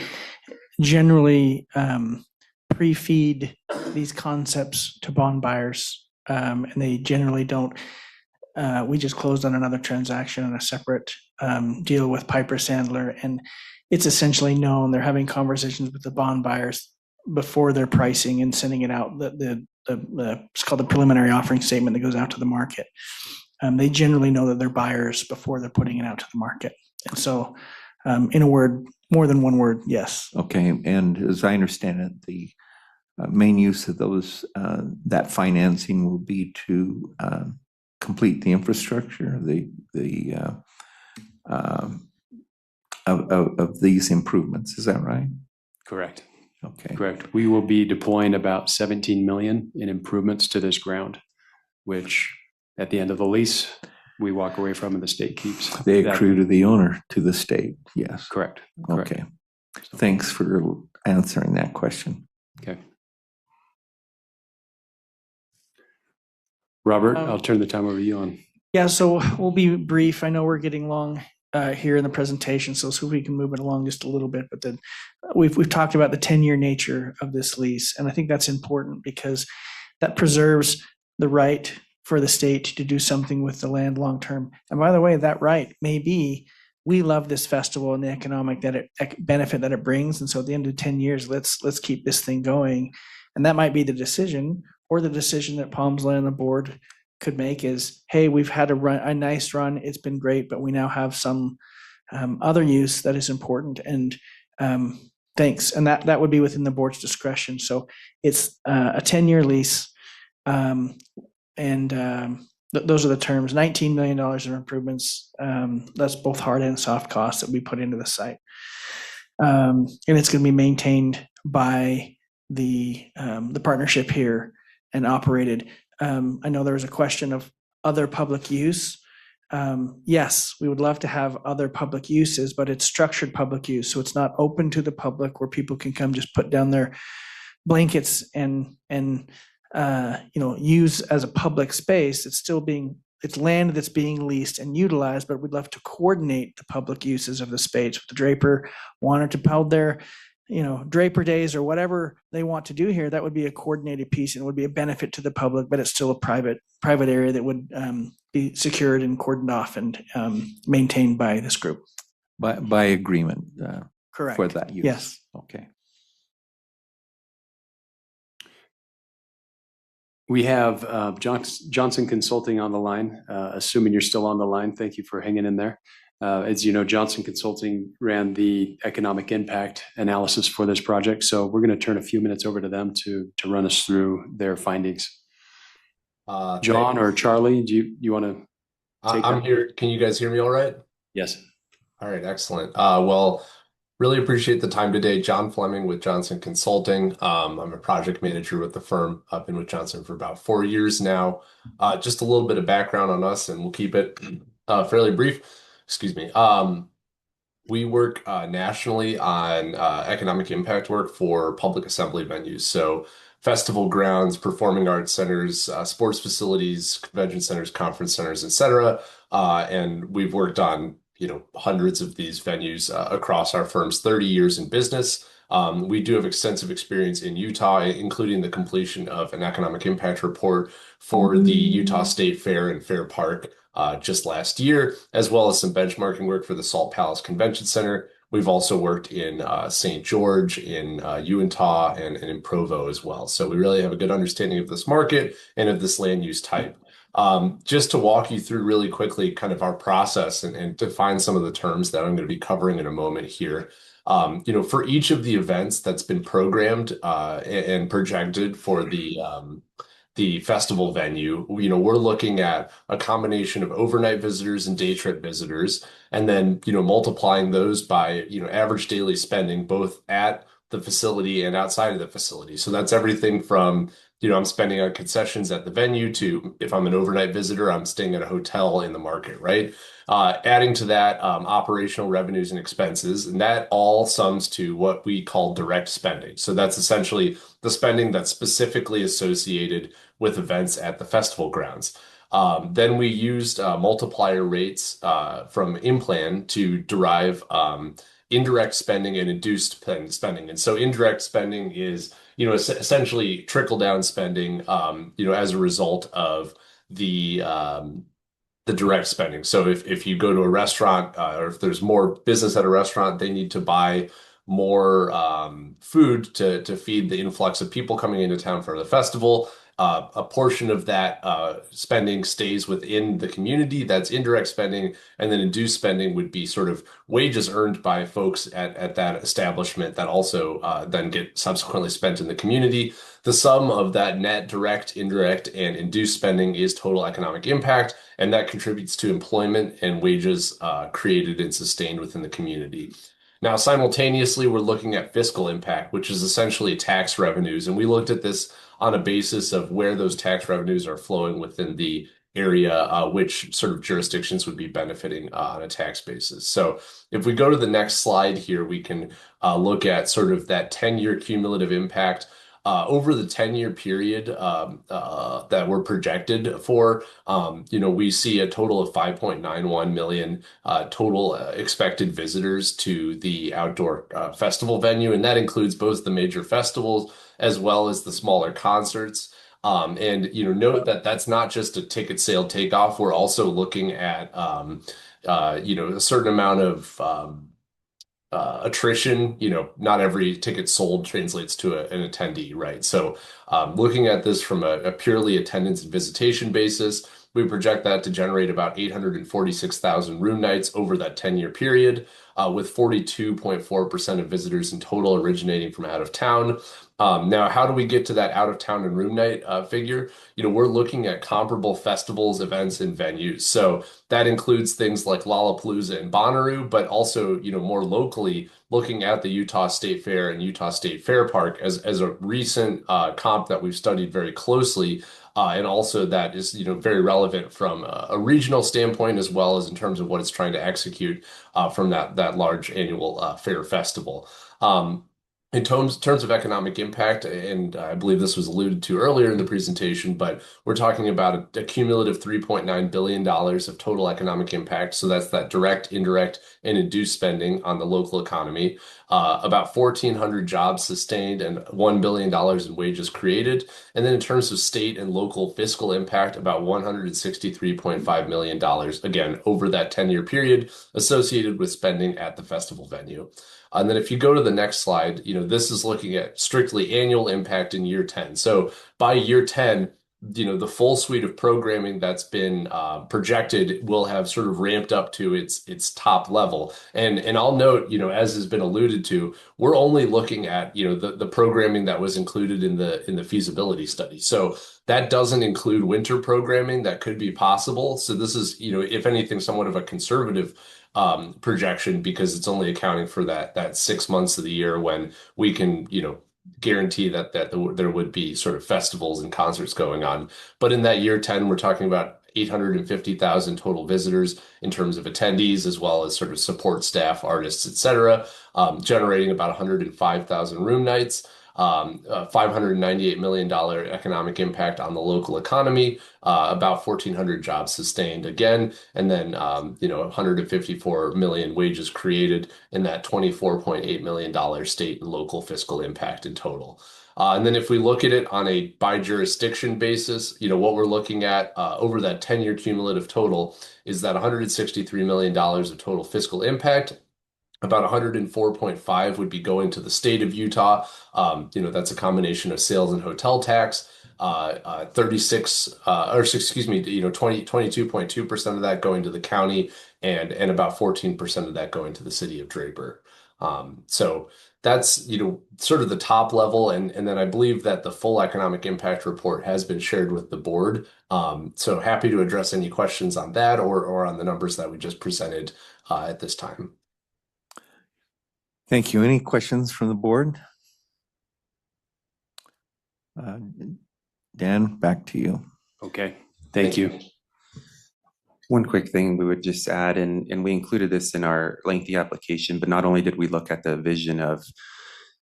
generally pre-feed these concepts to bond buyers, and they generally don't. We just closed on another transaction on a separate deal with Piper Sandler, and it's essentially known. They're having conversations with the bond buyers before their pricing and sending it out. It's called the preliminary offering statement that goes out to the market. They generally know that they're buyers before they're putting it out to the market. And so, in a word, more than one word, yes. Okay, and as I understand it, the main use of that financing will be to complete the infrastructure, of these improvements. Is that right? Correct. Okay. Correct. We will be deploying about 17 million in improvements to this ground, which at the end of the lease, we walk away from and the state keeps. They accrue to the owner, to the state. Yes. Correct. Okay. Thanks for answering that question. Okay. Robert, I'll turn the time over to you on. Yeah, so we'll be brief. I know we're getting long here in the presentation, so we can move it along just a little bit. But then we've talked about the 10-year nature of this lease, and I think that's important because that preserves the right for the state to do something with the land long term. And by the way, that right may be, we love this festival and the economic benefit that it brings, and so at the end of 10 years, let's keep this thing going. And that might be the decision, or the decision that Palms Land and the board could make is, hey, we've had a nice run, it's been great, but we now have some other use that is important, and thanks. And that would be within the board's discretion. So it's a 10-year lease, those are the terms. $19 million of improvements. That's both hard and soft costs that we put into the site. and it's going to be maintained by the partnership here and operated. I know there was a question of other public use. Yes, we would love to have other public uses, but it's structured public use, so it's not open to the public where people can come just put down their blankets and use as a public space. It's land that's being leased and utilized, but we'd love to coordinate the public uses of the space. If the Draper wanted to hold their Draper Days or whatever they want to do here, that would be a coordinated piece and would be a benefit to the public, but it's still a private area that would be secured and cordoned off and maintained by this group. By agreement Correct. for that use? Yes. Okay. We have Johnson Consulting on the line, assuming you're still on the line. Thank you for hanging in there. As you know, Johnson Consulting ran the economic impact analysis for this project. So we're going to turn a few minutes over to them to run us through their findings. John or Charlie, do you want to take I'm here. Can you guys hear me all right? Yes. All right, excellent. Well, really appreciate the time today. John Fleming with Johnson Consulting. I'm a project manager with the firm. I've been with Johnson for about 4 years now. Just a little bit of background on us, and we'll keep it fairly brief. Excuse me. We work nationally on economic impact work for public assembly venues. So festival grounds, performing arts centers, sports facilities, convention centers, conference centers, etc. And we've worked on hundreds of these venues across our firm's 30 years in business. We do have extensive experience in Utah, including the completion of an economic impact report for the Utah State Fair and Fair Park just last year, as well as some benchmarking work for the Salt Palace Convention Center. We've also worked in St. George, in Uintah, and in Provo as well. So we really have a good understanding of this market and of this land use type. Just to walk you through really quickly kind of our process and define some of the terms that I'm going to be covering in a moment here. For each of the events that's been programmed and projected for the festival venue, we're looking at a combination of overnight visitors and day trip visitors, and then, multiplying those by, average daily spending, both at the facility and outside of the facility. So that's everything from, I'm spending on concessions at the venue to, if I'm an overnight visitor, I'm staying at a hotel in the market, right? Adding to that, operational revenues and expenses, and that all sums to what we call direct spending. So that's essentially the spending that's specifically associated with events at the festival grounds. Then we used multiplier rates from InPlan to derive indirect spending and induced spending. And so indirect spending is, essentially trickle down spending, as a result of the direct spending. So if you go to a restaurant, or if there's more business at a restaurant, they need to buy more food to feed the influx of people coming into town for the festival. A portion of that spending stays within the community. That's indirect spending. And then induced spending would be sort of wages earned by folks at that establishment that also then get subsequently spent in the community. The sum of that net direct, indirect, and induced spending is total economic impact, and that contributes to employment and wages created and sustained within the community. Now, simultaneously, we're looking at fiscal impact, which is essentially tax revenues. And we looked at this on a basis of where those tax revenues are flowing within the area, which sort of jurisdictions would be benefiting on a tax basis. So if we go to the next slide here, we can look at sort of that 10-year cumulative impact. Over the 10-year period that we're projected for, we see a total of 5.91 million total expected visitors to the outdoor festival venue. And that includes both the major festivals as well as the smaller concerts. Note that that's not just a ticket sale takeoff. We're also looking at, a certain amount of attrition. Not every ticket sold translates to an attendee, right? So looking at this from a purely attendance and visitation basis, we project that to generate about 846,000 room nights over that 10-year period, with 42.4% of visitors in total originating from out of town. Now, how do we get to that out of town and room night figure? We're looking at comparable festivals, events, and venues. So that includes things like Lollapalooza and Bonnaroo, but also, more locally, looking at the Utah State Fair and Utah State Fair Park as a recent comp that we've studied very closely. And also that is, very relevant from a regional standpoint, as well as in terms of what it's trying to execute from that large annual fair festival. In terms of economic impact, and I believe this was alluded to earlier in the presentation, but we're talking about a cumulative $3.9 billion of total economic impact. So that's that direct, indirect, and induced spending on the local economy. About 1,400 jobs sustained and $1 billion in wages created. And then in terms of state and local fiscal impact, about $163.5 million, again, over that 10-year period associated with spending at the festival venue. And then if you go to the next slide, this is looking at strictly annual impact in year 10. So by year 10, the full suite of programming that's been projected will have sort of ramped up to its top level. And I'll note, as has been alluded to, we're only looking at, the programming that was included in the feasibility study. So that doesn't include winter programming that could be possible. So this is, if anything, somewhat of a conservative projection, because it's only accounting for that 6 months of the year when we can, guarantee that there would be sort of festivals and concerts going on. But in that year 10, we're talking about 850,000 total visitors in terms of attendees, as well as sort of support staff, artists, et cetera, generating about 105,000 room nights. $598 million economic impact on the local economy, about 1,400 jobs sustained again, and then 154 million wages created in that $24.8 million state and local fiscal impact in total. And then if we look at it on a by jurisdiction basis, what we're looking at over that 10-year cumulative total is that $163 million of total fiscal impact. About 104.5 would be going to the state of Utah. That's a combination of sales and hotel tax. 22.2% of that going to the county, and about 14% of that going to the city of Draper. So that's, sort of the top level. And then I believe that the full economic impact report has been shared with the board. So happy to address any questions on that or on the numbers that we just presented at this time. Thank you. Any questions from the board? Dan, back to you. Okay, thank you. One quick thing we would just add, and we included this in our lengthy application, but not only did we look at the vision of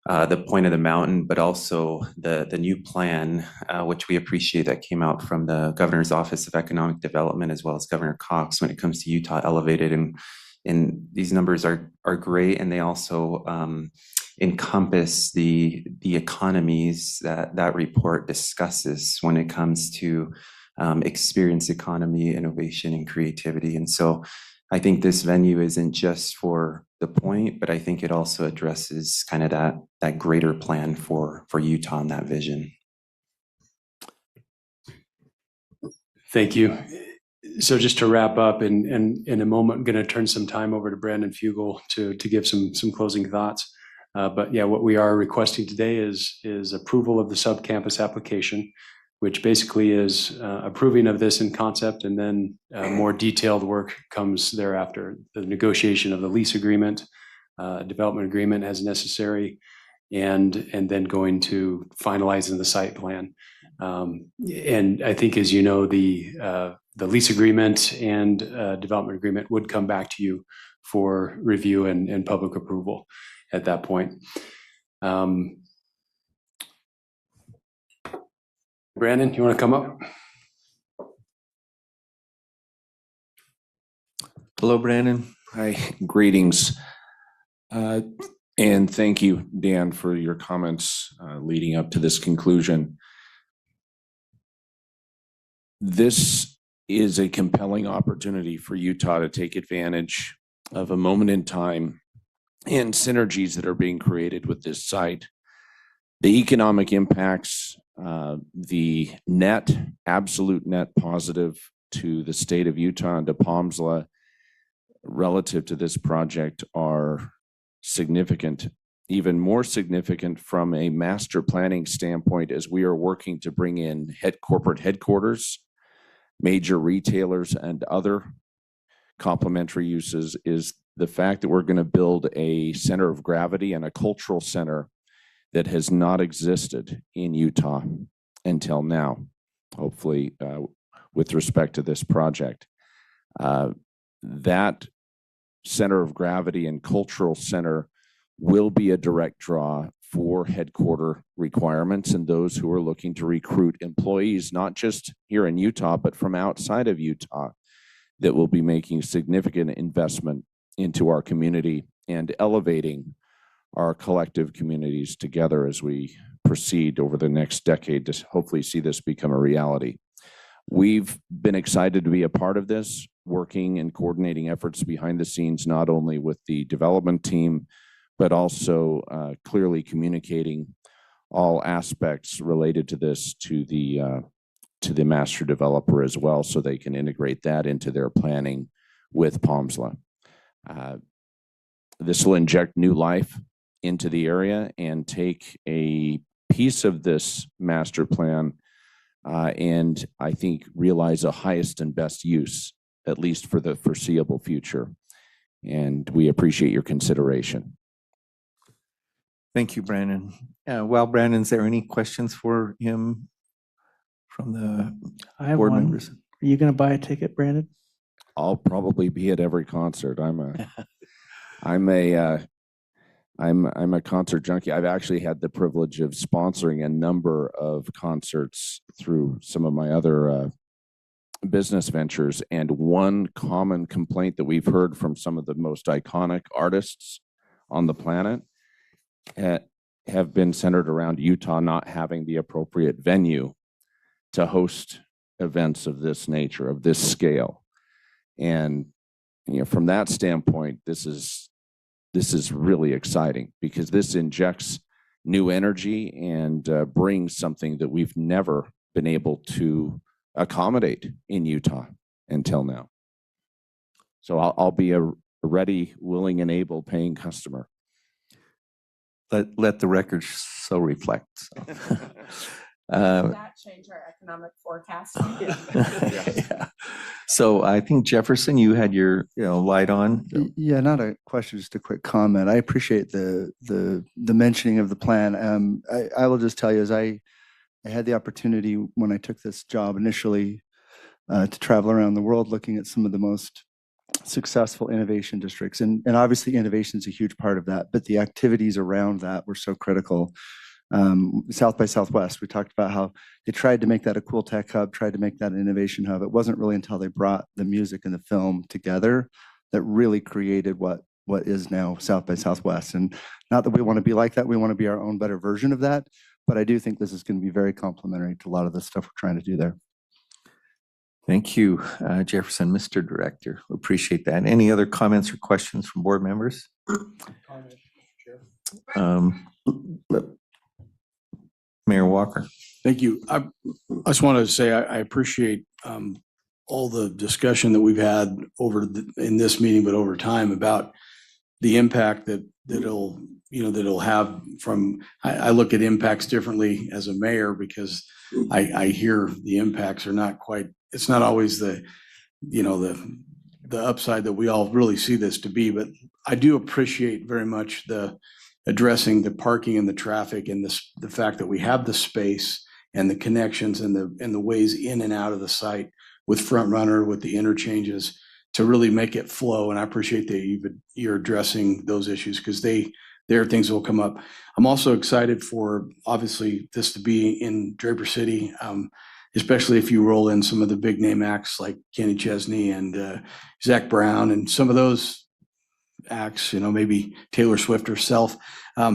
the point of the mountain, but also the new plan, which we appreciate, that came out from the Governor's Office of Economic Development, as well as Governor Cox, when it comes to Utah Elevated. And these numbers are great, and they also encompass the economies that report discusses when it comes to experience economy, innovation, and creativity. And so I think this venue isn't just for the point, but I think it also addresses kind of that greater plan for Utah and that vision. Thank you. So just to wrap up, and in a moment, I'm going to turn some time over to Brandon Fugel to give some closing thoughts. But yeah, what we are requesting today is approval of the subcampus application, which basically is approving of this in concept, and then more detailed work comes thereafter. The negotiation of the lease agreement, development agreement as necessary, and then going to finalizing the site plan. And I think, as you know, the lease agreement and development agreement would come back to you for review and public approval at that point. Brandon, you want to come up? Hello, Brandon. Hi, greetings. And thank you, Dan, for your comments leading up to this conclusion. This is a compelling opportunity for Utah to take advantage of a moment in time and synergies that are being created with this site. The economic impacts, the absolute net positive to the state of Utah and to Pomsla relative to this project are significant. even more significant from a master planning standpoint as we are working to bring in corporate headquarters, major retailers, and other complementary uses is the fact that we're going to build a center of gravity and a cultural center that has not existed in Utah until now, hopefully, with respect to this project. That center of gravity and cultural center will be a direct draw for headquarter requirements and those who are looking to recruit employees, not just here in Utah, but from outside of Utah, that will be making significant investment into our community and elevating our collective communities together as we proceed over the next decade to hopefully see this become a reality. We've been excited to be a part of this, working and coordinating efforts behind the scenes, not only with the development team, but also clearly communicating all aspects related to this to the master developer as well, so they can integrate that into their planning with Palmsla. This will inject new life into the area and take a piece of this master plan and I think realize a highest and best use, at least for the foreseeable future. And we appreciate your consideration. Thank you, Brandon. Well, Brandon, is there any questions for him from the I have board one. members? Are you going to buy a ticket, Brandon? I'll probably be at every concert. I'm a concert junkie. I've actually had the privilege of sponsoring a number of concerts through some of my other business ventures. And one common complaint that we've heard from some of the most iconic artists on the planet have been centered around Utah not having the appropriate venue to host events of this nature, of this scale. And from that standpoint, this is really exciting because this injects new energy and brings something that we've never been able to accommodate in Utah until now. So I'll be a ready, willing, and able paying customer. Let the record so reflect. So. That change our economic forecast? Yeah. So I think Jefferson, you had your light on. Yeah, not a question, just a quick comment. I appreciate the mentioning of the plan. I will just tell you, as I had the opportunity when I took this job initially to travel around the world looking at some of the most successful innovation districts. And obviously innovation is a huge part of that, but the activities around that were so critical. South by Southwest, we talked about how they tried to make that a cool tech hub, tried to make that an innovation hub. It wasn't really until they brought the music and the film together that really created what is now South by Southwest. And not that we want to be like that, we want to be our own better version of that. But I do think this is going to be very complementary to a lot of the stuff we're trying to do there. Thank you, Jefferson, Mr. Director. Appreciate that. Any other comments or questions from board members? Mayor Walker. Thank you. I just wanted to say I appreciate all the discussion that we've had in this meeting, but over time about the impact that it'll have from. I look at impacts differently as a mayor because I hear the impacts are not quite. It's not always the upside that we all really see this to be, but I do appreciate very much the addressing the parking and the traffic and the fact that we have the space and the connections and the ways in and out of the site with Front Runner, with the interchanges to really make it flow. And I appreciate that you're addressing those issues because there are things that will come up. I'm also excited for obviously this to be in Draper City, especially if you roll in some of the big name acts like Kenny Chesney and Zach Brown and some of those acts, maybe Taylor Swift herself. I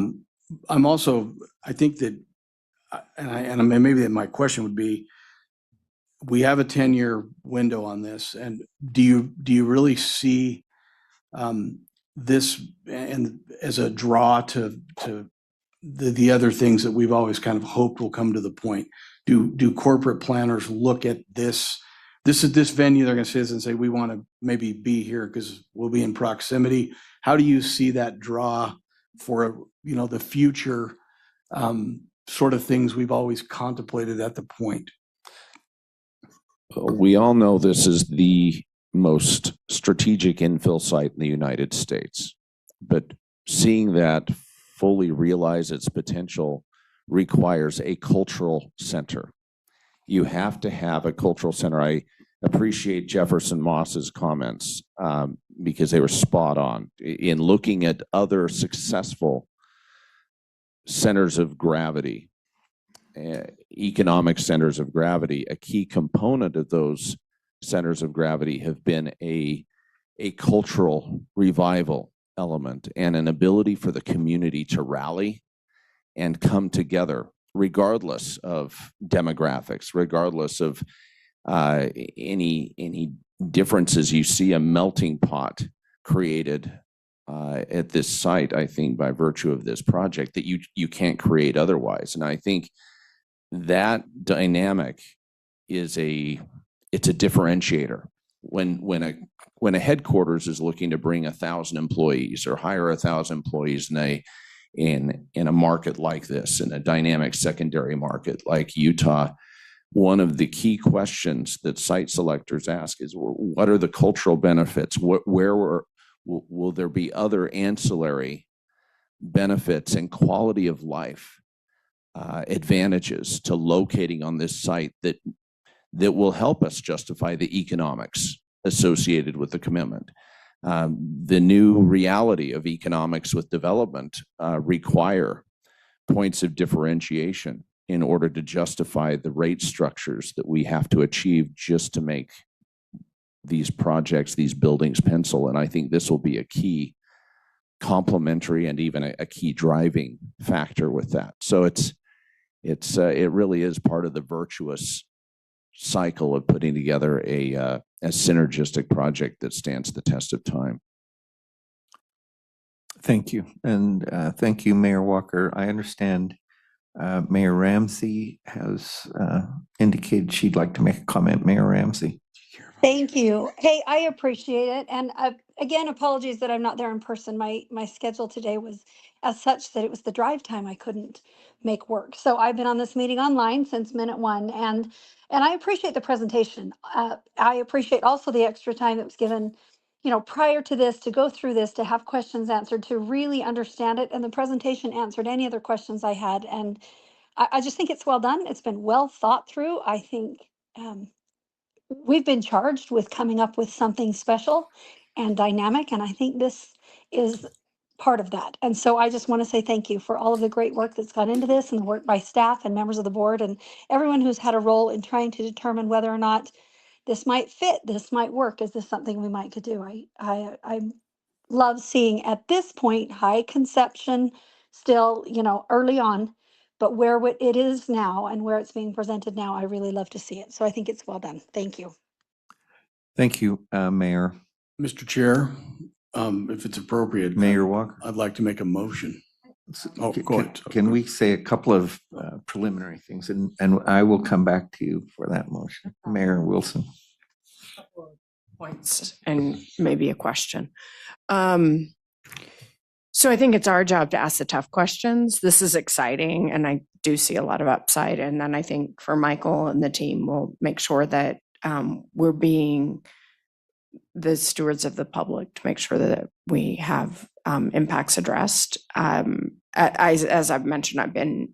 think that, and maybe my question would be, we have a 10-year window on this, and do you really see this and as a draw to the other things that we've always kind of hoped will come to the point? Do corporate planners look at this venue, they're going to sit and say, we want to maybe be here because we'll be in proximity? How do you see that draw for, the future sort of things we've always contemplated at the point. We all know this is the most strategic infill site in the United States, but seeing that fully realize its potential requires a cultural center. You have to have a cultural center. I appreciate Jefferson Moss's comments because they were spot on in looking at other successful centers of gravity, economic centers of gravity. A key component of those centers of gravity have been a cultural revival element and an ability for the community to rally and come together, regardless of demographics, regardless of any differences. You see a melting pot created at this site, I think, by virtue of this project that you can't create otherwise. And I think that dynamic it's a differentiator. When a headquarters is looking to bring 1,000 employees or hire 1,000 employees in a market like this, in a dynamic secondary market like Utah, one of the key questions that site selectors ask is, what are the cultural benefits? Where will there be other ancillary benefits and quality of life advantages to locating on this site that will help us justify the economics associated with the commitment? The new reality of economics with development require points of differentiation in order to justify the rate structures that we have to achieve just to make these projects, these buildings pencil. And I think this will be a key complementary and even a key driving factor with that. So it really is part of the virtuous cycle of putting together a synergistic project that stands the test of time. Thank you. And thank you, Mayor Walker. I understand Mayor Ramsey has indicated she'd like to make a comment. Mayor Ramsey. Thank you. Hey, I appreciate it. And again, apologies that I'm not there in person. My schedule today was as such that it was the drive time I couldn't make work. So I've been on this meeting online since minute one, and I appreciate the presentation. I appreciate also the extra time that was given, prior to this, to go through this, to have questions answered, to really understand it. And the presentation answered any other questions I had. And I just think it's well done. It's been well thought through. I think we've been charged with coming up with something special and dynamic, and I think this is part of that. And so I just want to say thank you for all of the great work that's gone into this, and the work by staff and members of the board and everyone who's had a role in trying to determine whether or not this might fit, this might work. Is this something we might could do? I love seeing at this point high conception still, early on, but where it is now and where it's being presented now, I really love to see it. So I think it's well done. Thank you. Thank you, Mayor. Mr. Chair, if it's appropriate, Mayor Walker. I'd like to make a motion. Oh, go ahead. Can we say a couple of preliminary things, and I will come back to you for that motion. Mayor Wilson. Points and maybe a question. So I think it's our job to ask the tough questions. This is exciting, and I do see a lot of upside. And then I think for Michael and the team, we'll make sure that we're being the stewards of the public to make sure that we have impacts addressed. As I've mentioned, I've been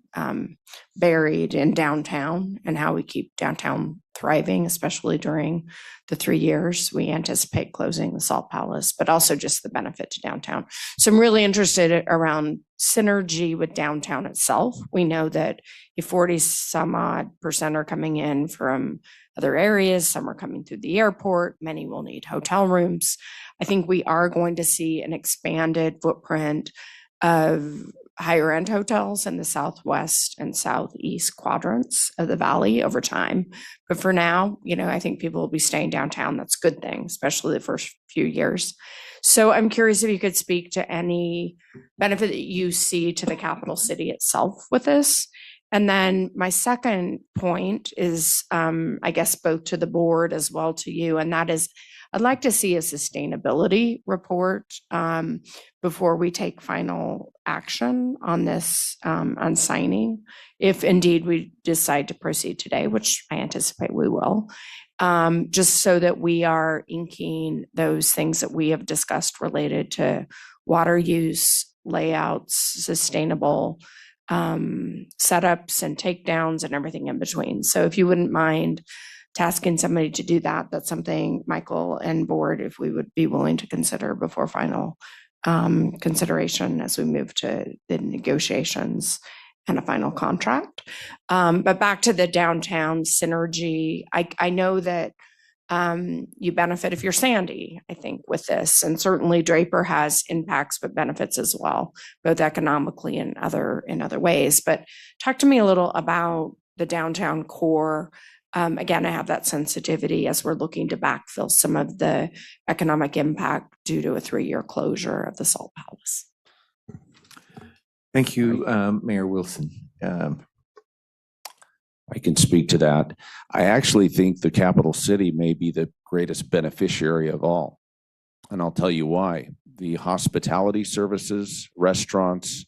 buried in downtown and how we keep downtown thriving, especially during the 3 years we anticipate closing the Salt Palace, but also just the benefit to downtown. So I'm really interested around synergy with downtown itself. We know that if 40% are coming in from other areas, some are coming through the airport, many will need hotel rooms. I think we are going to see an expanded footprint of higher end hotels in the southwest and southeast quadrants of the valley over time. But for now, I think people will be staying downtown. That's a good thing, especially the first few years. So I'm curious if you could speak to any benefit that you see to the capital city itself with this. And then my second point is, I guess, both to the board as well to you, and that is, I'd like to see a sustainability report before we take final action on this, on signing, if indeed we decide to proceed today, which I anticipate we will, just so that we are inking those things that we have discussed related to water use, layouts, sustainable setups and takedowns and everything in between. So if you wouldn't mind tasking somebody to do that, that's something Michael and board, if we would be willing to consider before final consideration as we move to the negotiations and a final contract. But back to the downtown synergy, I know that you benefit if you're Sandy, I think, with this, and certainly Draper has impacts but benefits as well, both economically and in other ways. But talk to me a little about the downtown core. Again, I have that sensitivity as we're looking to backfill some of the economic impact due to a 3-year closure of the Salt Palace. Thank you, Mayor Wilson. I can speak to that. I actually think the capital city may be the greatest beneficiary of all. And I'll tell you why. The hospitality services, restaurants,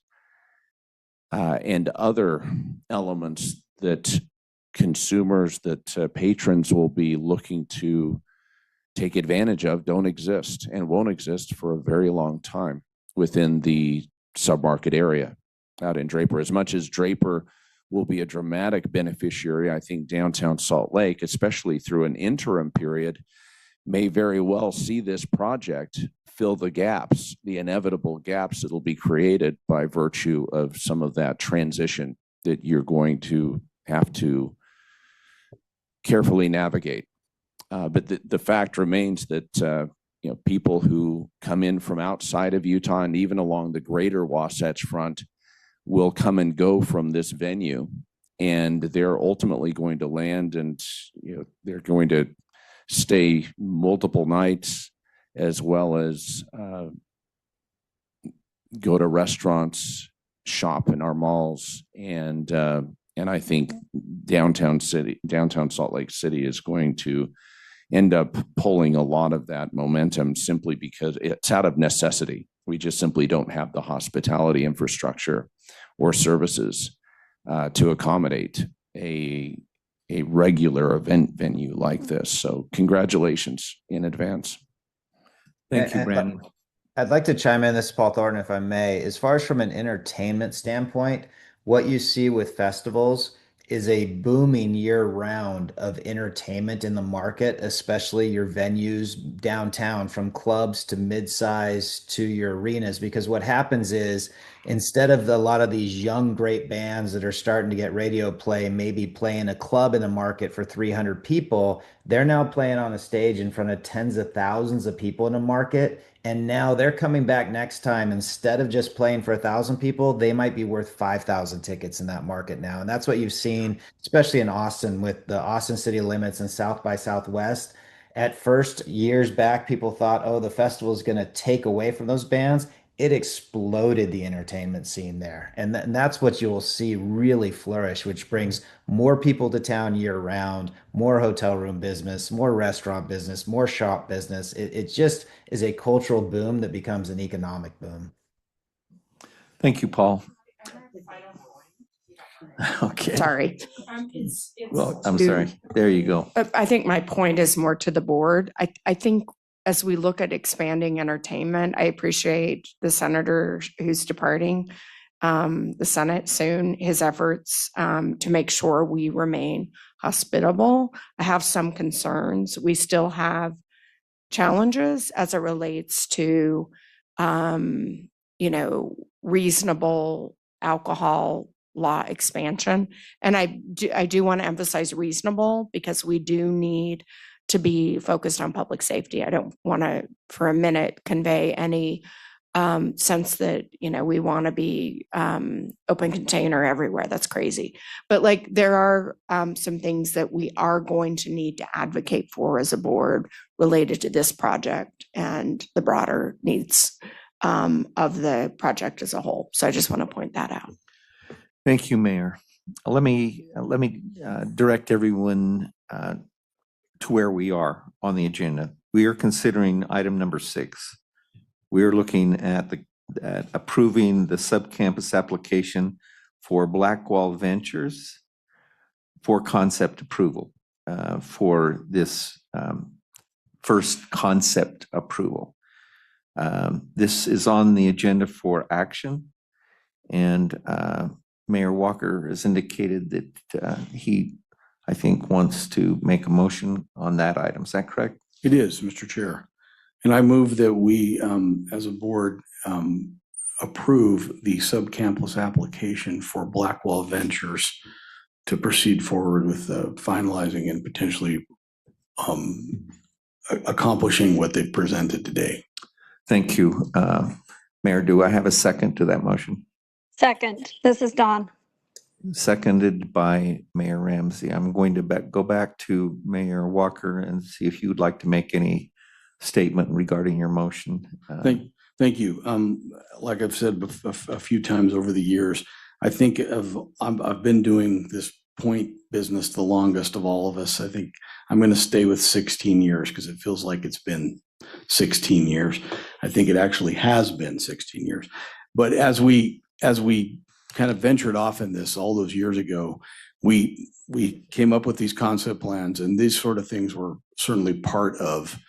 and other elements that consumers, that patrons will be looking to take advantage of don't exist and won't exist for a very long time within the submarket area out in Draper. As much as Draper will be a dramatic beneficiary, I think downtown Salt Lake, especially through an interim period, may very well see this project fill the gaps, the inevitable gaps that will be created by virtue of some of that transition that you're going to have to carefully navigate. But the fact remains that people who come in from outside of Utah and even along the greater Wasatch Front will come and go from this venue, and they're ultimately going to land, and they're going to stay multiple nights, as well as go to restaurants, shop in our malls, and I think downtown Salt Lake City is going to end up pulling a lot of that momentum simply because it's out of necessity. We just simply don't have the hospitality infrastructure or services to accommodate a regular event venue like this. So congratulations in advance. Thank you, Brandon. I'd like to chime in. This is Paul Thornton, if I may. As far as from an entertainment standpoint, what you see with festivals is a booming year round of entertainment in the market, especially your venues downtown, from clubs to mid-size to your arenas. Because what happens is, instead of a lot of these young, great bands that are starting to get radio play, maybe playing a club in the market for 300 people, they're now playing on a stage in front of tens of thousands of people in a market. And now they're coming back next time. Instead of just playing for 1,000 people, they might be worth 5,000 tickets in that market now. And that's what you've seen, especially in Austin with the Austin City Limits and South by Southwest. At first, years back, people thought, oh, the festival is going to take away from those bands. It exploded the entertainment scene there. And that's what you'll see really flourish, which brings more people to town year round, more hotel room business, more restaurant business, more shop business. It just is a cultural boom that becomes an economic boom. Thank you, Paul. Okay. Sorry. Well, I'm sorry. There you go. I think my point is more to the board. I think as we look at expanding entertainment, I appreciate the senator who's departing the Senate soon, his efforts to make sure we remain hospitable. I have some concerns. We still have challenges as it relates to, reasonable alcohol law expansion. And I do want to emphasize reasonable, because we do need to be focused on public safety. I don't want to, for a minute, convey any sense that, we want to be open container everywhere. That's crazy. But there are some things that we are going to need to advocate for as a board related to this project and the broader needs of the project as a whole. So I just want to point that out. Thank you, Mayor. let me direct everyone to where we are on the agenda. We are considering item number 6. We are looking at approving the subcampus application for Blackwall Ventures for concept approval for this first concept approval. This is on the agenda for action, and Mayor Walker has indicated that he, I think, wants to make a motion on that item. Is that correct? It is, Mr. Chair. And I move that we, as a board, approve the subcampus application for Blackwall Ventures to proceed forward with finalizing and potentially accomplishing what they've presented today. Thank you. Mayor, do I have a second to that motion? Second, this is Dawn. Seconded by Mayor Ramsey. I'm going to go back to Mayor Walker and see if you would like to make any statement regarding your motion. Thank you. Like I've said a few times over the years, I think I've been doing this point business the longest of all of us. I think I'm going to stay with 16 years because it feels like it's been 16 years. I think it actually has been 16 years. But as we kind of ventured off in this all those years ago, we came up with these concept plans, and these sort of things were certainly part of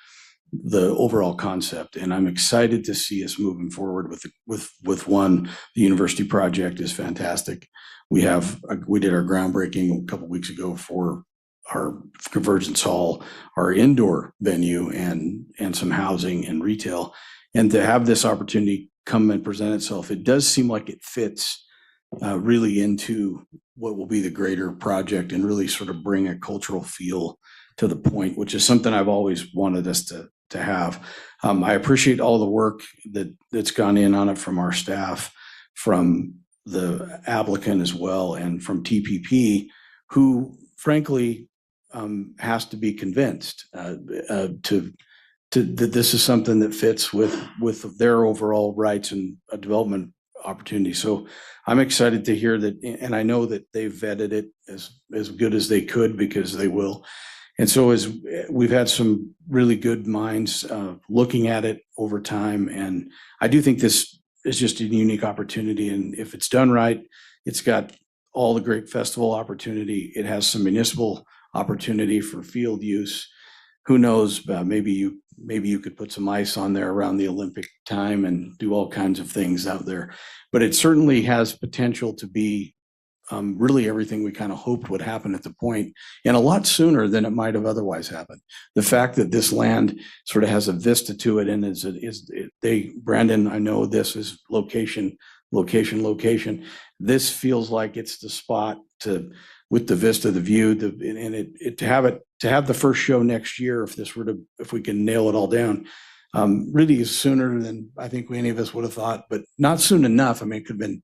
the overall concept. And I'm excited to see us moving forward with one. The university project is fantastic. We did our groundbreaking a couple of weeks ago for our Convergence Hall, our indoor venue, and some housing and retail. And to have this opportunity come and present itself, it does seem like it fits really into what will be the greater project and really sort of bring a cultural feel to the point, which is something I've always wanted us to have. I appreciate all the work that's gone in on it from our staff, from the applicant as well, and from TPP, who frankly has to be convinced that this is something that fits with their overall rights and development opportunity. So I'm excited to hear that, and I know that they've vetted it as good as they could, because they will. And so as we've had some really good minds looking at it over time, and I do think this is just a unique opportunity. And if it's done right, it's got all the great festival opportunity. It has some municipal opportunity for field use. Who knows? Maybe you could put some ice on there around the Olympic time and do all kinds of things out there. But it certainly has potential to be really everything we kind of hoped would happen at the point, and a lot sooner than it might have otherwise happened. The fact that this land sort of has a vista to it, and Brandon, I know this is location. This feels like it's the spot with the vista, the view, to have the first show next year, if we can nail it all down, really is sooner than I think any of us would have thought, but not soon enough. I mean, it could have been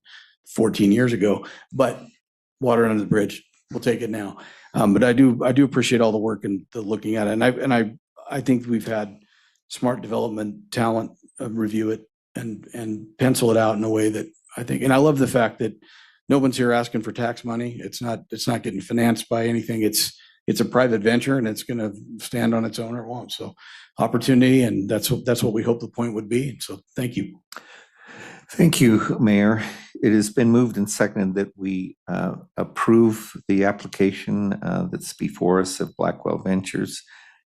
14 years ago, but water under the bridge, we'll take it now. But I do appreciate all the work and the looking at it. And I think we've had smart development talent review it and pencil it out in a way that I think, and I love the fact that no one's here asking for tax money. It's not getting financed by anything. It's a private venture, and it's going to stand on its own, or it won't. So opportunity, and that's what we hope the point would be. So thank you. Thank you, Mayor. It has been moved and seconded that we approve the application that's before us of Blackwall Ventures.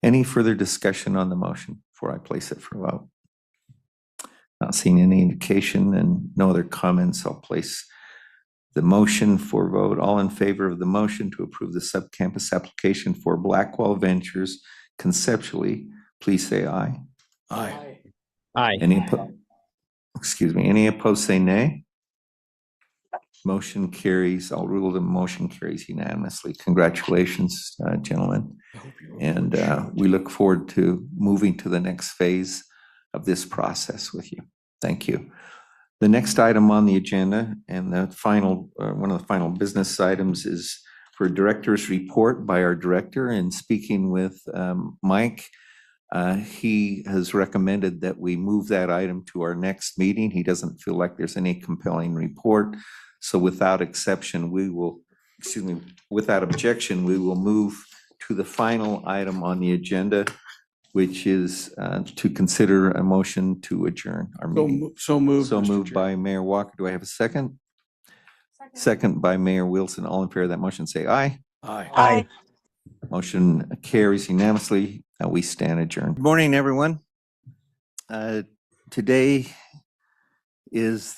Any further discussion on the motion before I place it for vote? Not seeing any indication and no other comments, I'll place the motion for vote. All in favor of the motion to approve the subcampus application for Blackwall Ventures conceptually, please say aye. Aye. Aye. Any opposed, say nay. Motion carries. I'll rule the motion carries unanimously. Congratulations, gentlemen. And we look forward to moving to the next phase of this process with you. Thank you. The next item on the agenda, and the final, one of the final business items, is for director's report by our director. And speaking with Mike, he has recommended that we move that item to our next meeting. He doesn't feel like there's any compelling report. So without exception, we will excuse me, without objection, we will move to the final item on the agenda, which is to consider a motion to adjourn our meeting. So moved. So Mr. moved Chair. by Mayor Walker. Do I have a second? Second by Mayor Wilson. All in favor of that motion, say aye. Aye. Aye. Motion carries unanimously. We stand adjourned. Good morning, everyone. Today is